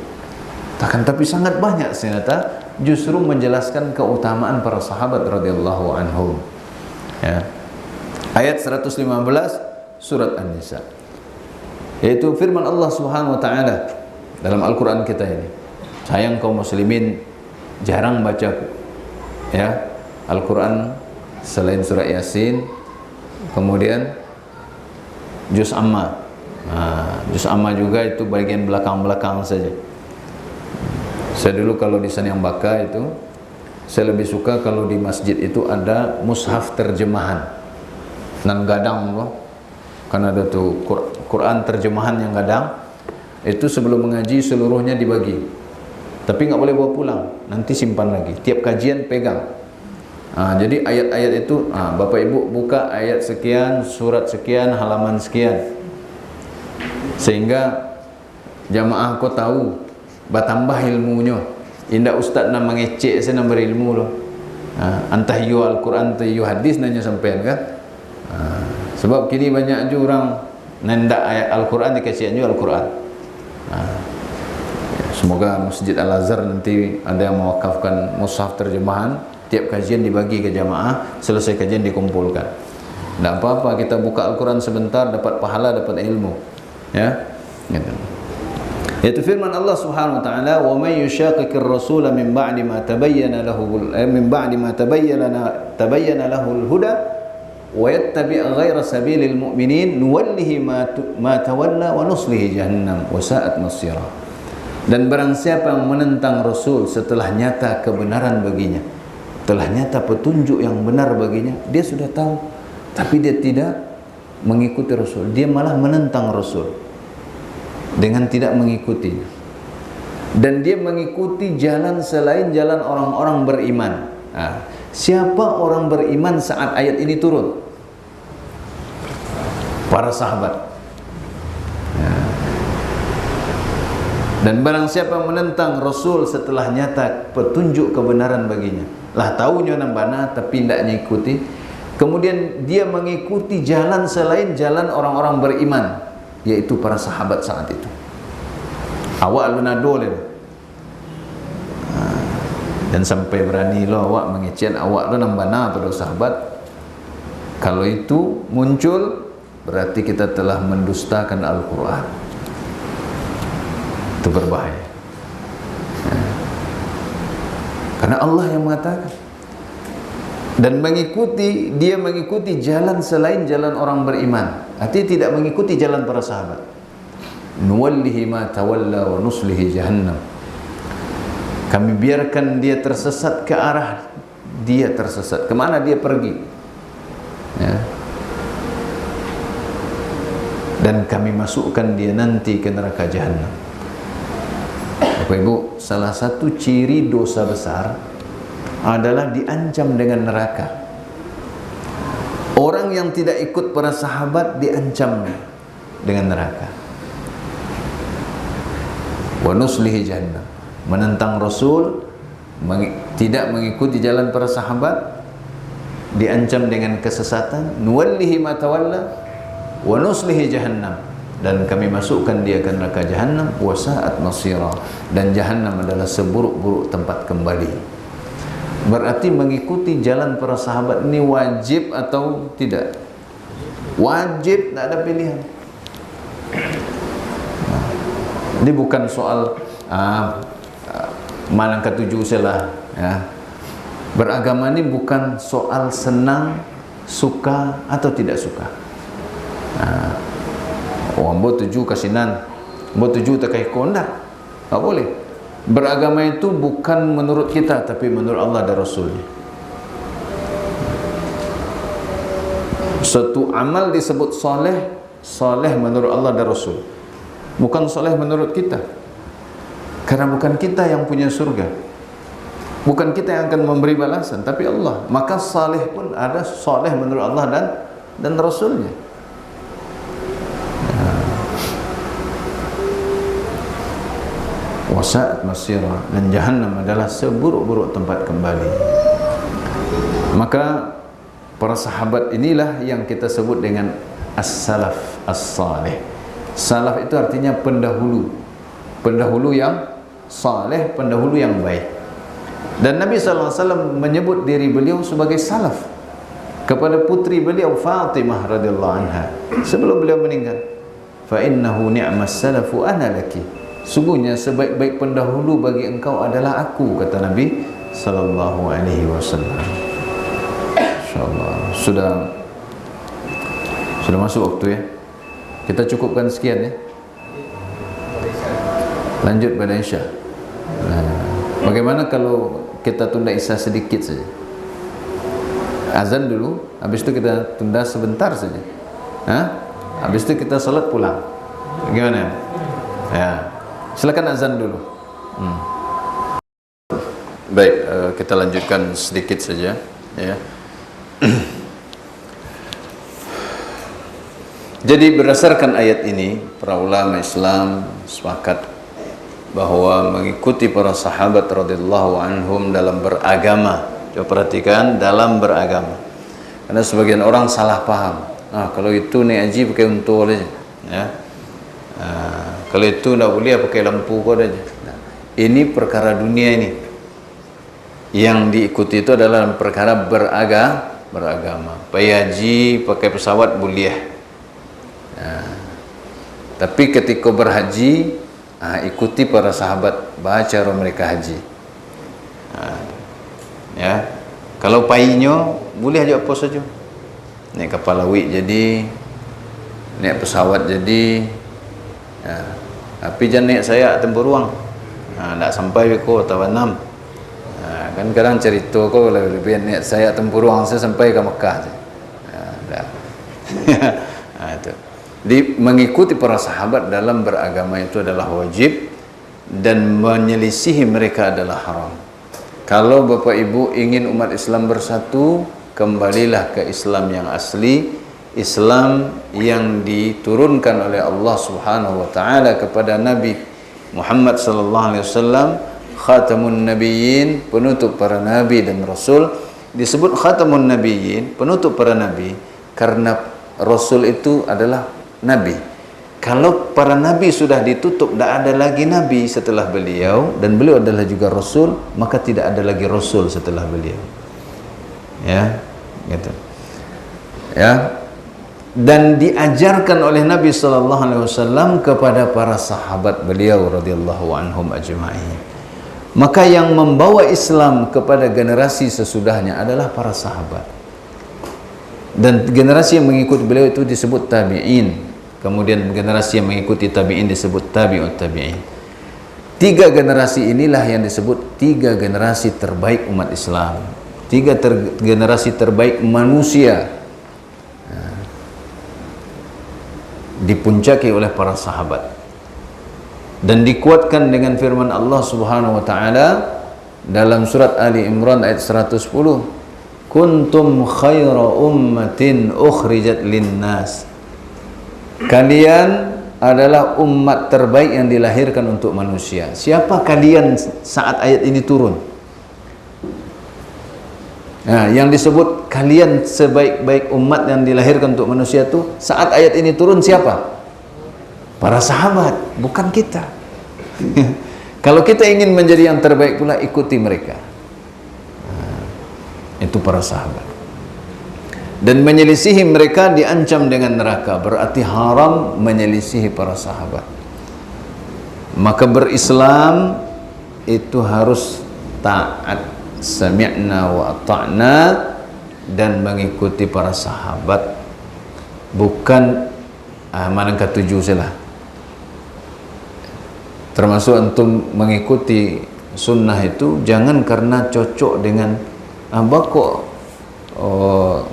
Tapi sangat banyak ternyata justru menjelaskan keutamaan para sahabat radhiyallahu anhum. Ya. Ayat 115 surat An-Nisa, yaitu firman Allah Subhanahu wa taala dalam Al-Quran kita ini. Sayang kaum muslimin jarang baca, ya, Al-Quran selain surah Yasin, kemudian Juz Amma. Juz Amma juga itu bagian belakang-belakang saja. Saya dulu kalau di Sanyang Baka itu, saya lebih suka kalau di masjid itu ada mushaf terjemahan nan gadang loh. Kan ada tuh Quran terjemahan yang gadang. Itu sebelum mengaji seluruhnya dibagi. Tapi nggak boleh bawa pulang, nanti simpan lagi. Tiap kajian pegang. Jadi ayat-ayat itu, Bapak Ibu buka ayat sekian, surat sekian, halaman sekian, sehingga jamaah kau tahu, bertambah ilmunya. Indah ustaz nak mengecek saya nak berilmu loh. Antah yu Al-Quran, antah yu hadis nanya sampean kan. Sebab kini banyak juga orang nendak ayat Al-Quran dikasih aja Al-Quran. Semoga Masjid Al-Azhar nanti ada yang mewakafkan mushaf terjemahan. Tiap kajian dibagi ke jamaah, selesai kajian dikumpulkan. Tidak apa-apa, kita buka Al-Quran sebentar, dapat pahala, dapat ilmu. Ya, gitu. Yaitu firman Allah Subhanahu wa taala, "Wa may yushaqiqir rasula min ba'di ma tabayyana lahu al-huda wa yattabi' ghayra sabilil mu'minin nuwallihi ma tawalla wa nuslihi jahannam wa sa'at masira." Dan barang siapa yang menentang Rasul setelah nyata kebenaran baginya, telah nyata petunjuk yang benar baginya, dia sudah tahu, tapi dia tidak mengikuti Rasul, dia malah menentang Rasul dengan tidak mengikuti, dan dia mengikuti jalan selain jalan orang-orang beriman. Siapa orang beriman saat ayat ini turun? Para sahabat. Dan barang siapa menentang Rasul setelah nyata petunjuk kebenaran baginya, lah tahunya nambana tapi tidak mengikuti, kemudian dia mengikuti jalan selain jalan orang-orang beriman, yaitu para sahabat saat itu. Awak lunadol itu. Dan sampai berani lo awak mengecen awak lo nambana pada sahabat. Kalau itu muncul, berarti kita telah mendustakan Al-Quran. Itu berbahaya. Karena Allah yang mengatakan, dan dia mengikuti jalan selain jalan orang beriman, artinya tidak mengikuti jalan para sahabat. Nuwallihi ma tawalla wa nuslihi jahannam. Kami biarkan dia tersesat ke arah dia tersesat, kemana dia pergi, ya. Dan kami masukkan dia nanti ke neraka jahannam. Bapak Ibu, salah satu ciri dosa besar adalah diancam dengan neraka. Orang yang tidak ikut para sahabat diancam dengan neraka. Wa nuslihi jahannam. Menentang Rasul tidak mengikuti jalan para sahabat, diancam dengan kesesatan. Nuwallihi ma tawalla wa nuslihi jahannam, dan kami masukkan dia ke neraka jahannam, wa sa'at masira, dan jahannam adalah seburuk-buruk tempat kembali. Berarti mengikuti jalan para sahabat ini wajib atau tidak? Wajib, tidak ada pilihan. Ini bukan soal mana ketujuh salah, ya. Beragama ini bukan soal senang, suka atau tidak suka. Ambo tujuh kasinan, ambo tujuh tak kai kondak, tak boleh. Beragama itu bukan menurut kita, tapi menurut Allah dan Rasulnya. Suatu amal disebut soleh, soleh menurut Allah dan Rasul, bukan soleh menurut kita. Karena bukan kita yang punya surga, bukan kita yang akan memberi balasan, tapi Allah. Maka saleh pun ada saleh menurut Allah dan Rasulnya. Wasa'at masira, dan jahannam adalah seburuk-buruk tempat kembali. Maka para sahabat inilah yang kita sebut dengan as-salaf as-salih. Salaf itu artinya pendahulu, pendahulu yang saleh, pendahulu yang baik. Dan Nabi SAW menyebut diri beliau sebagai salaf kepada putri beliau Fatimah radhiyallahu anha sebelum beliau meninggal. Fa innahu ni'mas salafu ana laki, sungguhnya sebaik-baik pendahulu bagi engkau adalah aku, kata Nabi sallallahu alaihi wasallam. Insyaallah sudah masuk waktu ya. Kita cukupkan sekian ya. Lanjut pada Isya. Bagaimana kalau kita tunda Isya sedikit saja? Azan dulu, habis itu kita tunda sebentar saja. Habis itu kita salat pulang. Gimana? Ya. Silakan azan dulu. Baik, kita lanjutkan sedikit saja ya. Jadi berdasarkan ayat ini, para ulama Islam sepakat bahwa mengikuti para sahabat radhiyallahu anhum dalam beragama. Coba perhatikan, dalam beragama. Karena sebagian orang salah paham. Kalau itu naik haji pakai untul aja, ya. Kalau itu tidak boleh pakai lampu kau aja. Ini perkara dunia ini. Yang diikuti itu adalah perkara beragama. Pakai haji, pakai pesawat boleh. Tapi ketika berhaji, ikuti para sahabat, baca cara mereka haji. Ya, kalau painya boleh aja apa saja. Naik kapal laut jadi, naik pesawat jadi. Ya. Tapi jangan naik saya tempuruang. Tak sampai ko tawanam. Kan kadang cerita ko lebih naik saya tempuruang saya sampai ke Mekah. Itu. Mengikuti para sahabat dalam beragama itu adalah wajib, dan menyelisihi mereka adalah haram. Kalau Bapak Ibu ingin umat Islam bersatu, kembalilah ke Islam yang asli, Islam yang diturunkan oleh Allah Subhanahu wa taala kepada Nabi Muhammad sallallahu alaihi wasallam, khatamun nabiyyin, penutup para nabi dan rasul. Disebut khatamun nabiyyin, penutup para nabi, karena rasul itu adalah nabi. Kalau para nabi sudah ditutup, tidak ada lagi nabi setelah beliau, dan beliau adalah juga rasul, maka tidak ada lagi rasul setelah beliau. Ya, gitu. Ya. Dan diajarkan oleh Nabi sallallahu alaihi wasallam kepada para sahabat beliau radhiyallahu anhum ajma'in. Maka yang membawa Islam kepada generasi sesudahnya adalah para sahabat. Dan generasi yang mengikuti beliau itu disebut tabi'in. Kemudian generasi yang mengikuti tabi'in disebut tabi'ut tabi'in. Tiga generasi inilah yang disebut tiga generasi terbaik umat Islam. Generasi terbaik manusia. Dipuncaki oleh para sahabat. Dan dikuatkan dengan firman Allah Subhanahu wa taala dalam surat Ali Imran ayat 110. Kuntum khaira ummatin ukhrijat linnas. Kalian adalah umat terbaik yang dilahirkan untuk manusia. Siapa kalian saat ayat ini turun? Nah, yang disebut kalian sebaik-baik umat yang dilahirkan untuk manusia itu, saat ayat ini turun siapa? Para sahabat, bukan kita. Kalau kita ingin menjadi yang terbaik pula, ikuti mereka. Nah, itu para sahabat. Dan menyelisihi mereka diancam dengan neraka, berarti haram menyelisihi para sahabat. Maka berislam itu harus taat, sami'na wa ata'na, dan mengikuti para sahabat, bukan mana ketujuh salah. Termasuk antum mengikuti sunnah itu jangan karena cocok dengan bako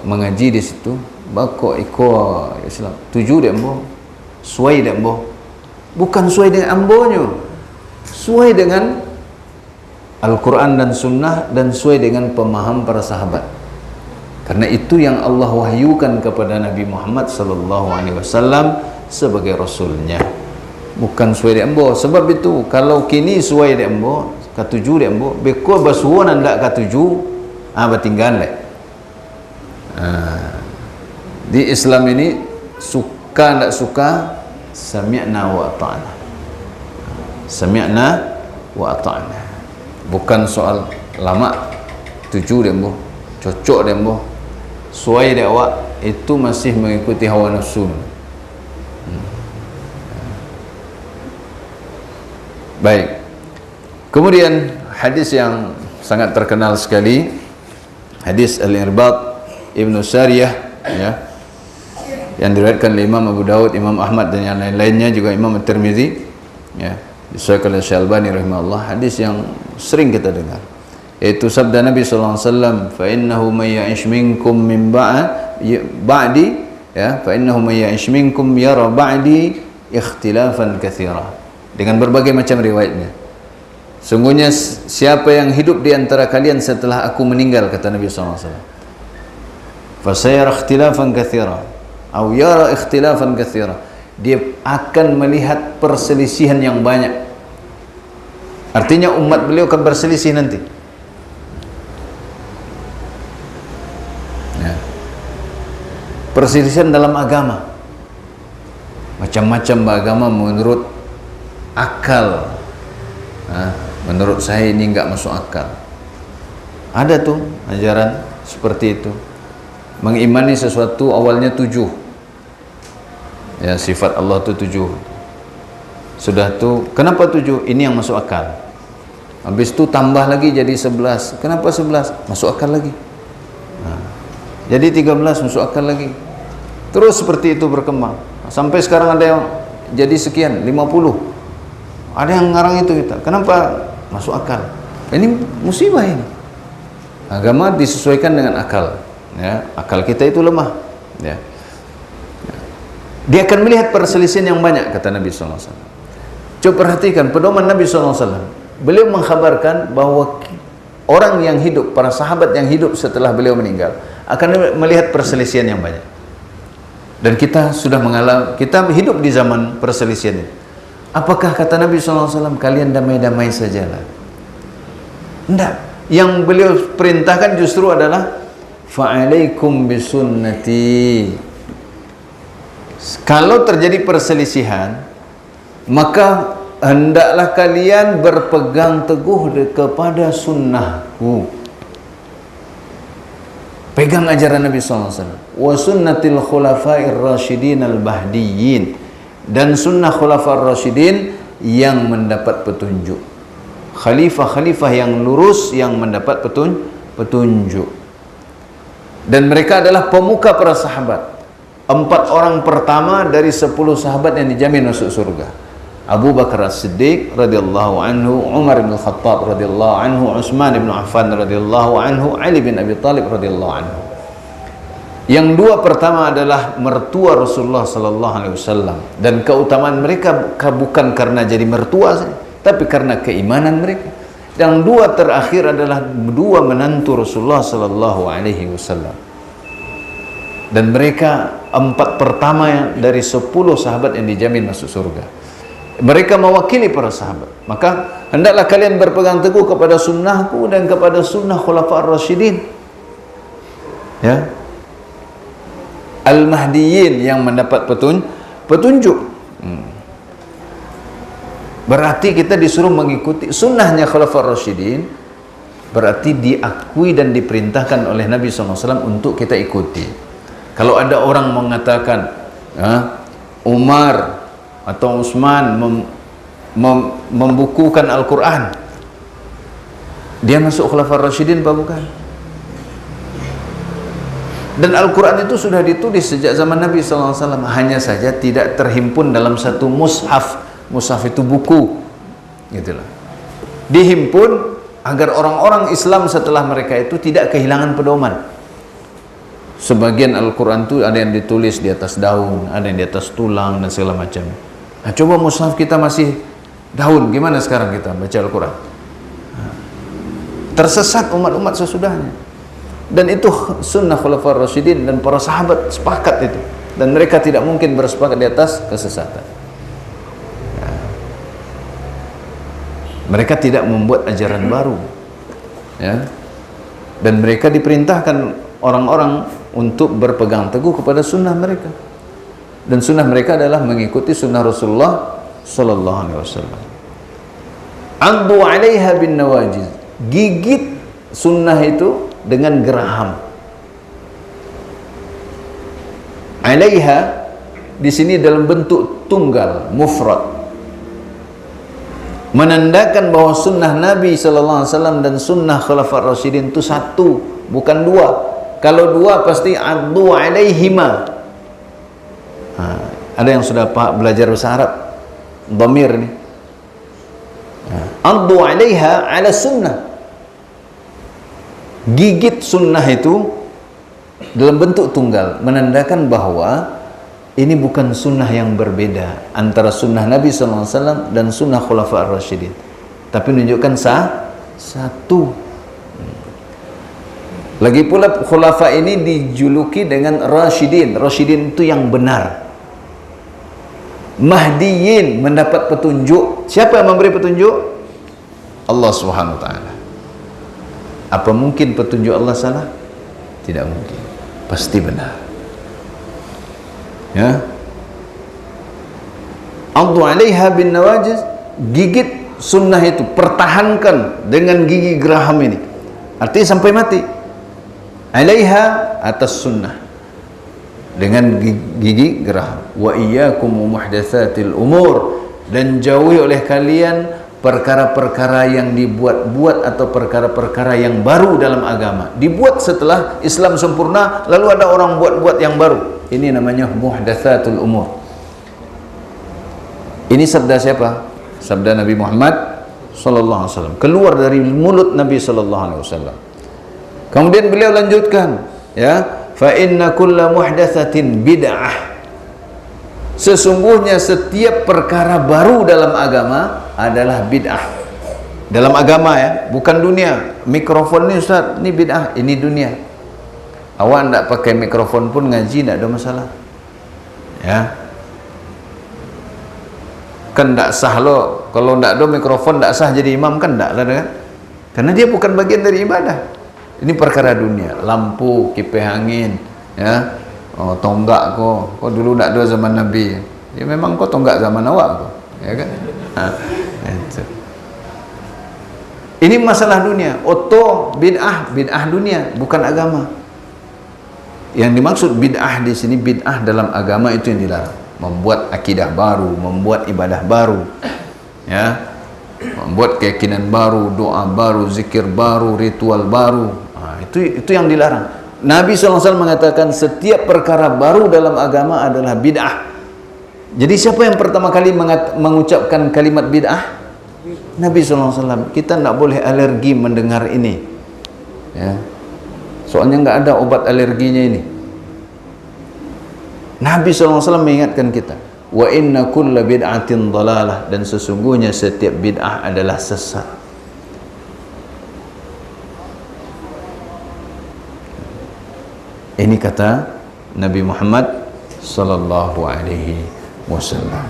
mengaji di situ, bako ikut Islam tujuh dek ambo, suai dek ambo, bukan suai dengan ambonyo, suai dengan Al-Quran dan Sunnah, dan sesuai dengan pemaham para sahabat. Karena itu yang Allah wahyukan kepada Nabi Muhammad SAW sebagai Rasulnya, bukan sesuai dengan ambo. Sebab itu kalau kini sesuai dengan ambo, katuju dengan ambo, beko basuh nanda katuju, batinggan lek. Di Islam ini suka ndak suka, sami'na wa ata'na, sami'na wa ata'na. Bukan soal lama tuju dia boh, cocok dia boh, suai dia awak, itu masih mengikuti hawa nafsu. Baik. Kemudian hadis yang sangat terkenal sekali, hadis Al-Irbad Ibnu Sariyah, ya, yang diriwayatkan oleh Imam Abu Dawud, Imam Ahmad, dan yang lain-lainnya, juga Imam At-Tirmidzi, ya, disahihkan oleh Syalbani rahimahullah. Hadis yang sering kita dengar, yaitu sabda Nabi sallallahu alaihi wasallam, fa innahu may ya'ish minkum min ba'di, ya, fa innahu may ya'ish minkum yara ba'di ikhtilafan katsira, dengan berbagai macam riwayatnya. Sungguhnya siapa yang hidup di antara kalian setelah aku meninggal, kata Nabi sallallahu alaihi wasallam, fa sayara ikhtilafan katsira atau yara ikhtilafan katsira, dia akan melihat perselisihan yang banyak. Artinya umat beliau akan berselisih nanti. Ya. Perselisihan dalam agama, macam-macam agama menurut akal. Menurut saya ini enggak masuk akal. Ada tuh ajaran seperti itu, mengimani sesuatu awalnya 7, ya, sifat Allah itu 7. Sudah tuh, kenapa 7? Ini yang masuk akal. Habis itu tambah lagi jadi 11. Kenapa 11? Masuk akal lagi. Jadi 13, masuk akal lagi. Terus seperti itu berkembang. Sampai sekarang ada yang jadi sekian, 50. Ada yang ngarang itu kita. Kenapa? Masuk akal. Ini musibah ini. Agama disesuaikan dengan akal. Ya, akal kita itu lemah. Ya. Dia akan melihat perselisihan yang banyak, kata Nabi SAW. Coba perhatikan pedoman Nabi SAW. Beliau mengkhabarkan bahwa orang yang hidup, para sahabat yang hidup setelah beliau meninggal, akan melihat perselisihan yang banyak. Dan kita sudah mengalami, kita hidup di zaman perselisihan ini. Apakah kata Nabi SAW, kalian damai-damai sajalah? Tidak. Yang beliau perintahkan justru adalah fa'alaikum bisunnati. Kalau terjadi perselisihan, maka hendaklah kalian berpegang teguh kepada sunnahku. Pegang ajaran Nabi SAW. Wa sunnatil khulafair rasyidin al-bahdiyyin, dan sunnah khulafar rasyidin yang mendapat petunjuk. Khalifah-khalifah yang lurus yang mendapat petunjuk. Dan mereka adalah pemuka para sahabat. 4 orang pertama dari 10 sahabat yang dijamin masuk surga. Abu Bakar As-Siddiq radhiyallahu anhu, Umar bin Khattab radhiyallahu anhu, Utsman bin Affan radhiyallahu anhu, Ali bin Abi Thalib radhiyallahu anhu. Yang 2 pertama adalah mertua Rasulullah sallallahu alaihi wasallam, dan keutamaan mereka bukan karena jadi mertua saja, tapi karena keimanan mereka. Yang 2 terakhir adalah 2 menantu Rasulullah sallallahu alaihi wasallam. Dan mereka 4 pertama dari 10 sahabat yang dijamin masuk surga. Mereka mewakili para sahabat. Maka hendaklah kalian berpegang teguh kepada sunnahku dan kepada sunnah khulafa ar-rasyidin. Ya. Al-Mahdiyin yang mendapat petunjuk. Berarti kita disuruh mengikuti sunnahnya Khulafaur Rasyidin, berarti diakui dan diperintahkan oleh Nabi SAW untuk kita ikuti. Kalau ada orang mengatakan Umar atau Utsman membukukan Al-Quran, dia masuk Khulafaur Rasyidin apa bukan? Dan Al-Quran itu sudah ditulis sejak zaman Nabi SAW, hanya saja tidak terhimpun dalam satu mushaf. Mushaf itu buku, gitulah. Dihimpun agar orang-orang Islam setelah mereka itu tidak kehilangan pedoman. Sebagian Al-Quran itu ada yang ditulis di atas daun, ada yang di atas tulang dan segala macam. Nah, coba mushaf kita masih daun, gimana sekarang kita baca Al-Quran? Tersesat umat-umat sesudahnya. Dan itu sunnah Khulafaur Rasyidin dan para sahabat sepakat itu. Dan mereka tidak mungkin bersepakat di atas kesesatan. Mereka tidak membuat ajaran baru, ya. Dan mereka diperintahkan orang-orang untuk berpegang teguh kepada sunnah mereka. Dan sunnah mereka adalah mengikuti sunnah Rasulullah Sallallahu Alaihi Wasallam. Addu 'alaiha bin nawajiz, gigit sunnah itu dengan geraham. 'Alaiha di sini dalam bentuk tunggal, mufrad, menandakan bahwa sunnah Nabi SAW dan sunnah Khulafaur Rasyidin itu satu, bukan dua. Kalau dua pasti addu 'alaihima. Ada yang sudah belajar bahasa Arab, dhamir ini. Addu 'alaiha 'ala sunnah. Gigit sunnah itu dalam bentuk tunggal, menandakan bahwa ini bukan sunnah yang berbeda antara sunnah Nabi SAW dan sunnah Khulafaur Rasyidin, tapi menunjukkan satu. Lagi pula khulafa ini dijuluki dengan Rasyidin. Rasyidin itu yang benar. Mahdiyin mendapat petunjuk. Siapa yang memberi petunjuk? Allah Subhanahu wa ta'ala. Apa mungkin petunjuk Allah salah? Tidak mungkin, pasti benar. Ya, addu 'alaiha bin nawajiz, gigit sunnah itu, pertahankan dengan gigi geraham ini, artinya sampai mati. 'Alaiha, atas sunnah, dengan gigi geraham. Wa iyyakum muhdatsatil umur, dan jauhi oleh kalian perkara-perkara yang dibuat-buat atau perkara-perkara yang baru dalam agama. Dibuat setelah Islam sempurna, lalu ada orang buat-buat yang baru. Ini namanya muhdatsatul umur. Ini sabda siapa? Sabda Nabi Muhammad sallallahu alaihi wasallam, keluar dari mulut Nabi sallallahu alaihi wasallam. Kemudian beliau lanjutkan, ya, fa inna kulla muhdatsatin bid'ah. Sesungguhnya setiap perkara baru dalam agama adalah bid'ah. Dalam agama, ya, bukan dunia. Mikrofon ini Ustaz, ini bid'ah, ini dunia. Awak tidak pakai mikrofon pun ngaji tidak ada masalah, ya. Kan tidak sah lo kalau tidak ada mikrofon, tidak sah jadi imam, kan tidak lah, kan? Karena dia bukan bagian dari ibadah. Ini perkara dunia. Lampu, kipas angin, ya, tonggak kok dulu tidak ada zaman Nabi, ya memang kok tonggak zaman awak kok, ya kan? Ini masalah dunia. Oto bid'ah dunia, bukan agama. Yang dimaksud bid'ah di sini, bid'ah dalam agama itu yang dilarang. Membuat akidah baru, membuat ibadah baru, ya, membuat keyakinan baru, doa baru, zikir baru, ritual baru. Nah, itu yang dilarang. Nabi SAW mengatakan setiap perkara baru dalam agama adalah bid'ah. Jadi siapa yang pertama kali mengucapkan kalimat bid'ah? Nabi SAW. Kita tidak boleh alergi mendengar ini, ya. Soalnya nggak ada obat alerginya ini. Nabi SAW mengingatkan kita, wa inna kulla bid'atin dhalalah, dan sesungguhnya setiap bid'ah adalah sesat. Ini kata Nabi Muhammad sallallahu alaihi wasallam.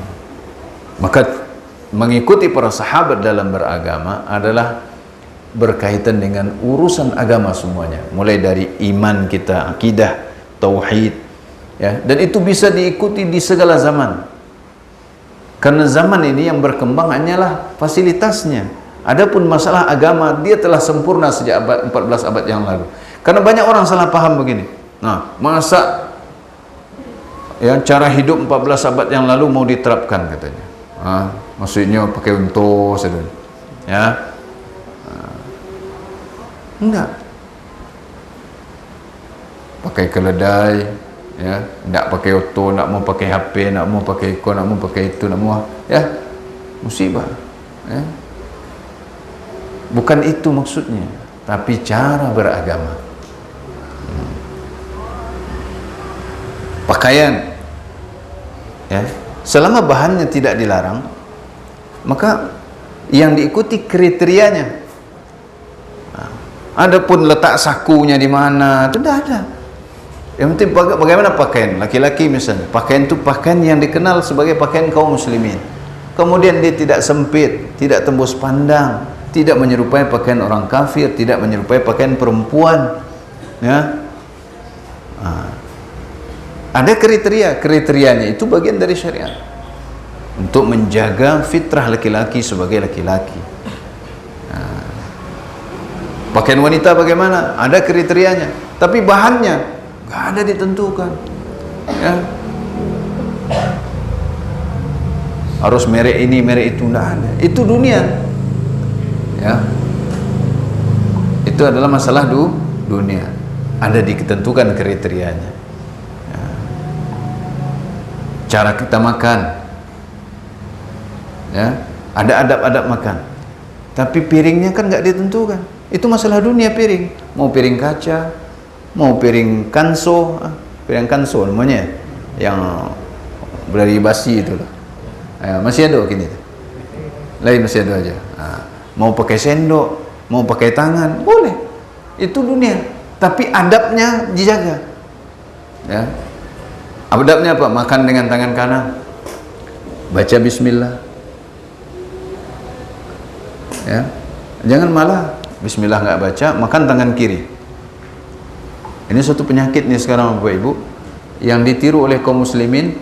Maka mengikuti para sahabat dalam beragama adalah berkaitan dengan urusan agama semuanya, mulai dari iman kita, akidah, tauhid, ya, dan itu bisa diikuti di segala zaman. Karena zaman ini yang berkembang hanyalah fasilitasnya. Adapun masalah agama, dia telah sempurna sejak abad 14 abad yang lalu. Karena banyak orang salah paham begini. Nah, masa ya cara hidup 14 abad yang lalu mau diterapkan katanya. Maksudnya pakai unta saja. Ya. Enggak. Pakai keledai, ya, enggak pakai auto, enggak mau pakai HP, enggak mau pakai ikon, enggak mau pakai itu, enggak mau, ya, musibah, ya. Bukan itu maksudnya, tapi cara beragama. Pakaian, ya, selama bahannya tidak dilarang, maka yang diikuti kriterianya. Adapun letak sakunya di mana, itu tidak ada. Yang penting bagaimana pakaian laki-laki misalnya. Pakaian itu pakaian yang dikenal sebagai pakaian kaum muslimin. Kemudian dia tidak sempit, tidak tembus pandang, tidak menyerupai pakaian orang kafir, tidak menyerupai pakaian perempuan. Ya. Ada kriterianya itu bagian dari syariat untuk menjaga fitrah laki-laki sebagai laki-laki. Pakaian wanita bagaimana? Ada kriterianya, tapi bahannya nggak ada ditentukan. Ya. Harus merek ini, merek itu, nggak ada. Itu dunia. Ya. Itu adalah masalah dunia. Ada ditentukan kriterianya. Ya. Cara kita makan. Ya. Ada adab-adab makan. Tapi piringnya kan nggak ditentukan. Itu masalah dunia piring. Mau piring kaca, mau piring kanso, piring kanso namanya, yang dari basi itu loh. Masih ada kini. Lain masih ada aja. Mau pakai sendok, mau pakai tangan, boleh. Itu dunia. Tapi adabnya dijaga. Ya. Adabnya apa? Makan dengan tangan kanan. Baca bismillah. Ya. Jangan malah bismillah nggak baca, makan tangan kiri. Ini suatu penyakit nih sekarang Bapak Ibu, yang ditiru oleh kaum muslimin,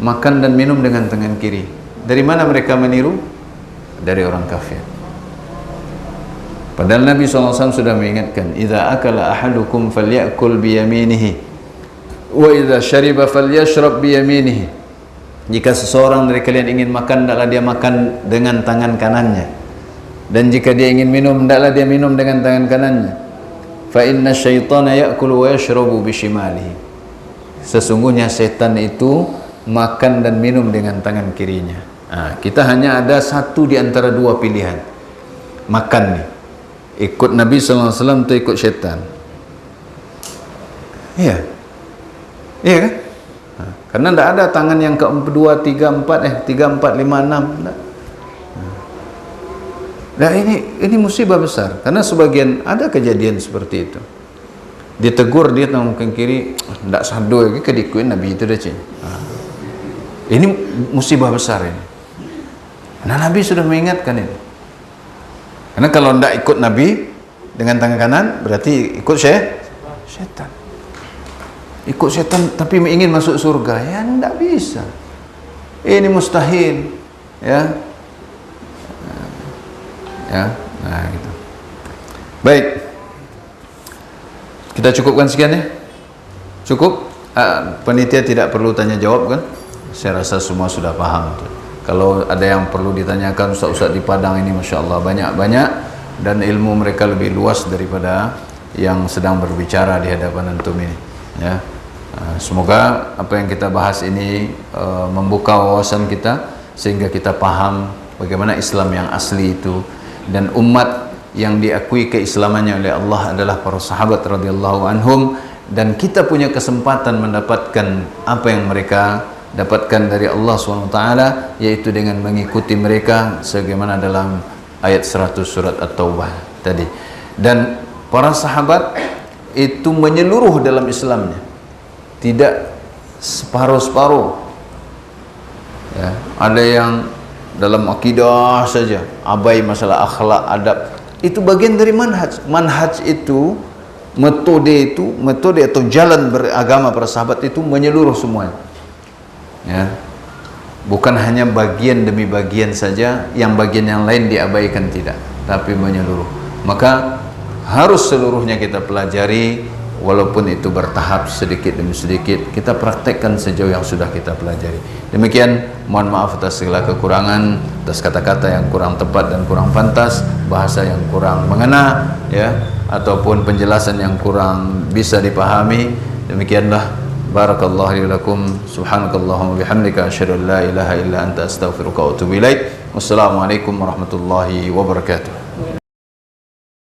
makan dan minum dengan tangan kiri. Dari mana mereka meniru? Dari orang kafir. Padahal Nabi SAW sudah mengingatkan, idza akala ahadukum falyakul biyaminihi wa idza syariba falyashrab biyaminihi. Jika seseorang dari kalian ingin makan, hendaklah dia makan dengan tangan kanannya. Dan jika dia ingin minum, hendaklah dia minum dengan tangan kanannya. Fa inna syaitana ya'kulu wa yashrabu bishimalihi. Sesungguhnya setan itu makan dan minum dengan tangan kirinya. Kita hanya ada satu di antara dua pilihan. Makan nih. Ikut Nabi SAW atau ikut setan? Iya. Iya kan? Karena tidak ada tangan yang ke-2, 3, 4, 3, 4, 5, 6. Nah ini musibah besar, karena sebagian ada kejadian seperti itu. Ditegur dia tangan kiri, tidak sadu lagi kedikuin Nabi itu dah cing. Ini musibah besar ini. Nah Nabi sudah mengingatkan ini. Karena kalau tidak ikut Nabi dengan tangan kanan, berarti ikut setan. Ikut setan tapi ingin masuk surga, ya tidak bisa. Ini mustahil, ya. Ya, nah gitu. Baik, kita cukupkan sekian ya. Cukup. Panitia tidak perlu tanya jawab kan? Saya rasa semua sudah paham tuh. Kalau ada yang perlu ditanyakan, ustaz-ustaz di Padang ini masya Allah banyak dan ilmu mereka lebih luas daripada yang sedang berbicara di hadapan antum ini. Ya, semoga apa yang kita bahas ini membuka wawasan kita sehingga kita paham bagaimana Islam yang asli itu. Dan umat yang diakui keislamannya oleh Allah adalah para sahabat radhiyallahu anhum, dan kita punya kesempatan mendapatkan apa yang mereka dapatkan dari Allah SWT, yaitu dengan mengikuti mereka sebagaimana dalam ayat 100 surat At-Taubah tadi. Dan para sahabat itu menyeluruh dalam Islamnya, tidak separuh-separuh. Ya, ada yang dalam akidah saja, abai masalah akhlak, adab, Itu bagian dari manhaj. Manhaj itu, metode atau jalan beragama para sahabat itu menyeluruh semuanya. Ya. Bukan hanya bagian demi bagian saja, yang bagian yang lain diabaikan, tidak, tapi menyeluruh. Maka harus seluruhnya kita pelajari, walaupun itu bertahap, sedikit demi sedikit kita praktekkan sejauh yang sudah kita pelajari. Demikian, mohon maaf atas segala kekurangan, atas kata-kata yang kurang tepat dan kurang pantas, bahasa yang kurang mengena, ya, ataupun penjelasan yang kurang bisa dipahami. Demikianlah. Barakallahu li lakum, subhanakallahumma bihamdika asyhadu an la ilaha illa anta astaghfiruka wa atubu ilaik. Wassalamualaikum warahmatullahi wabarakatuh.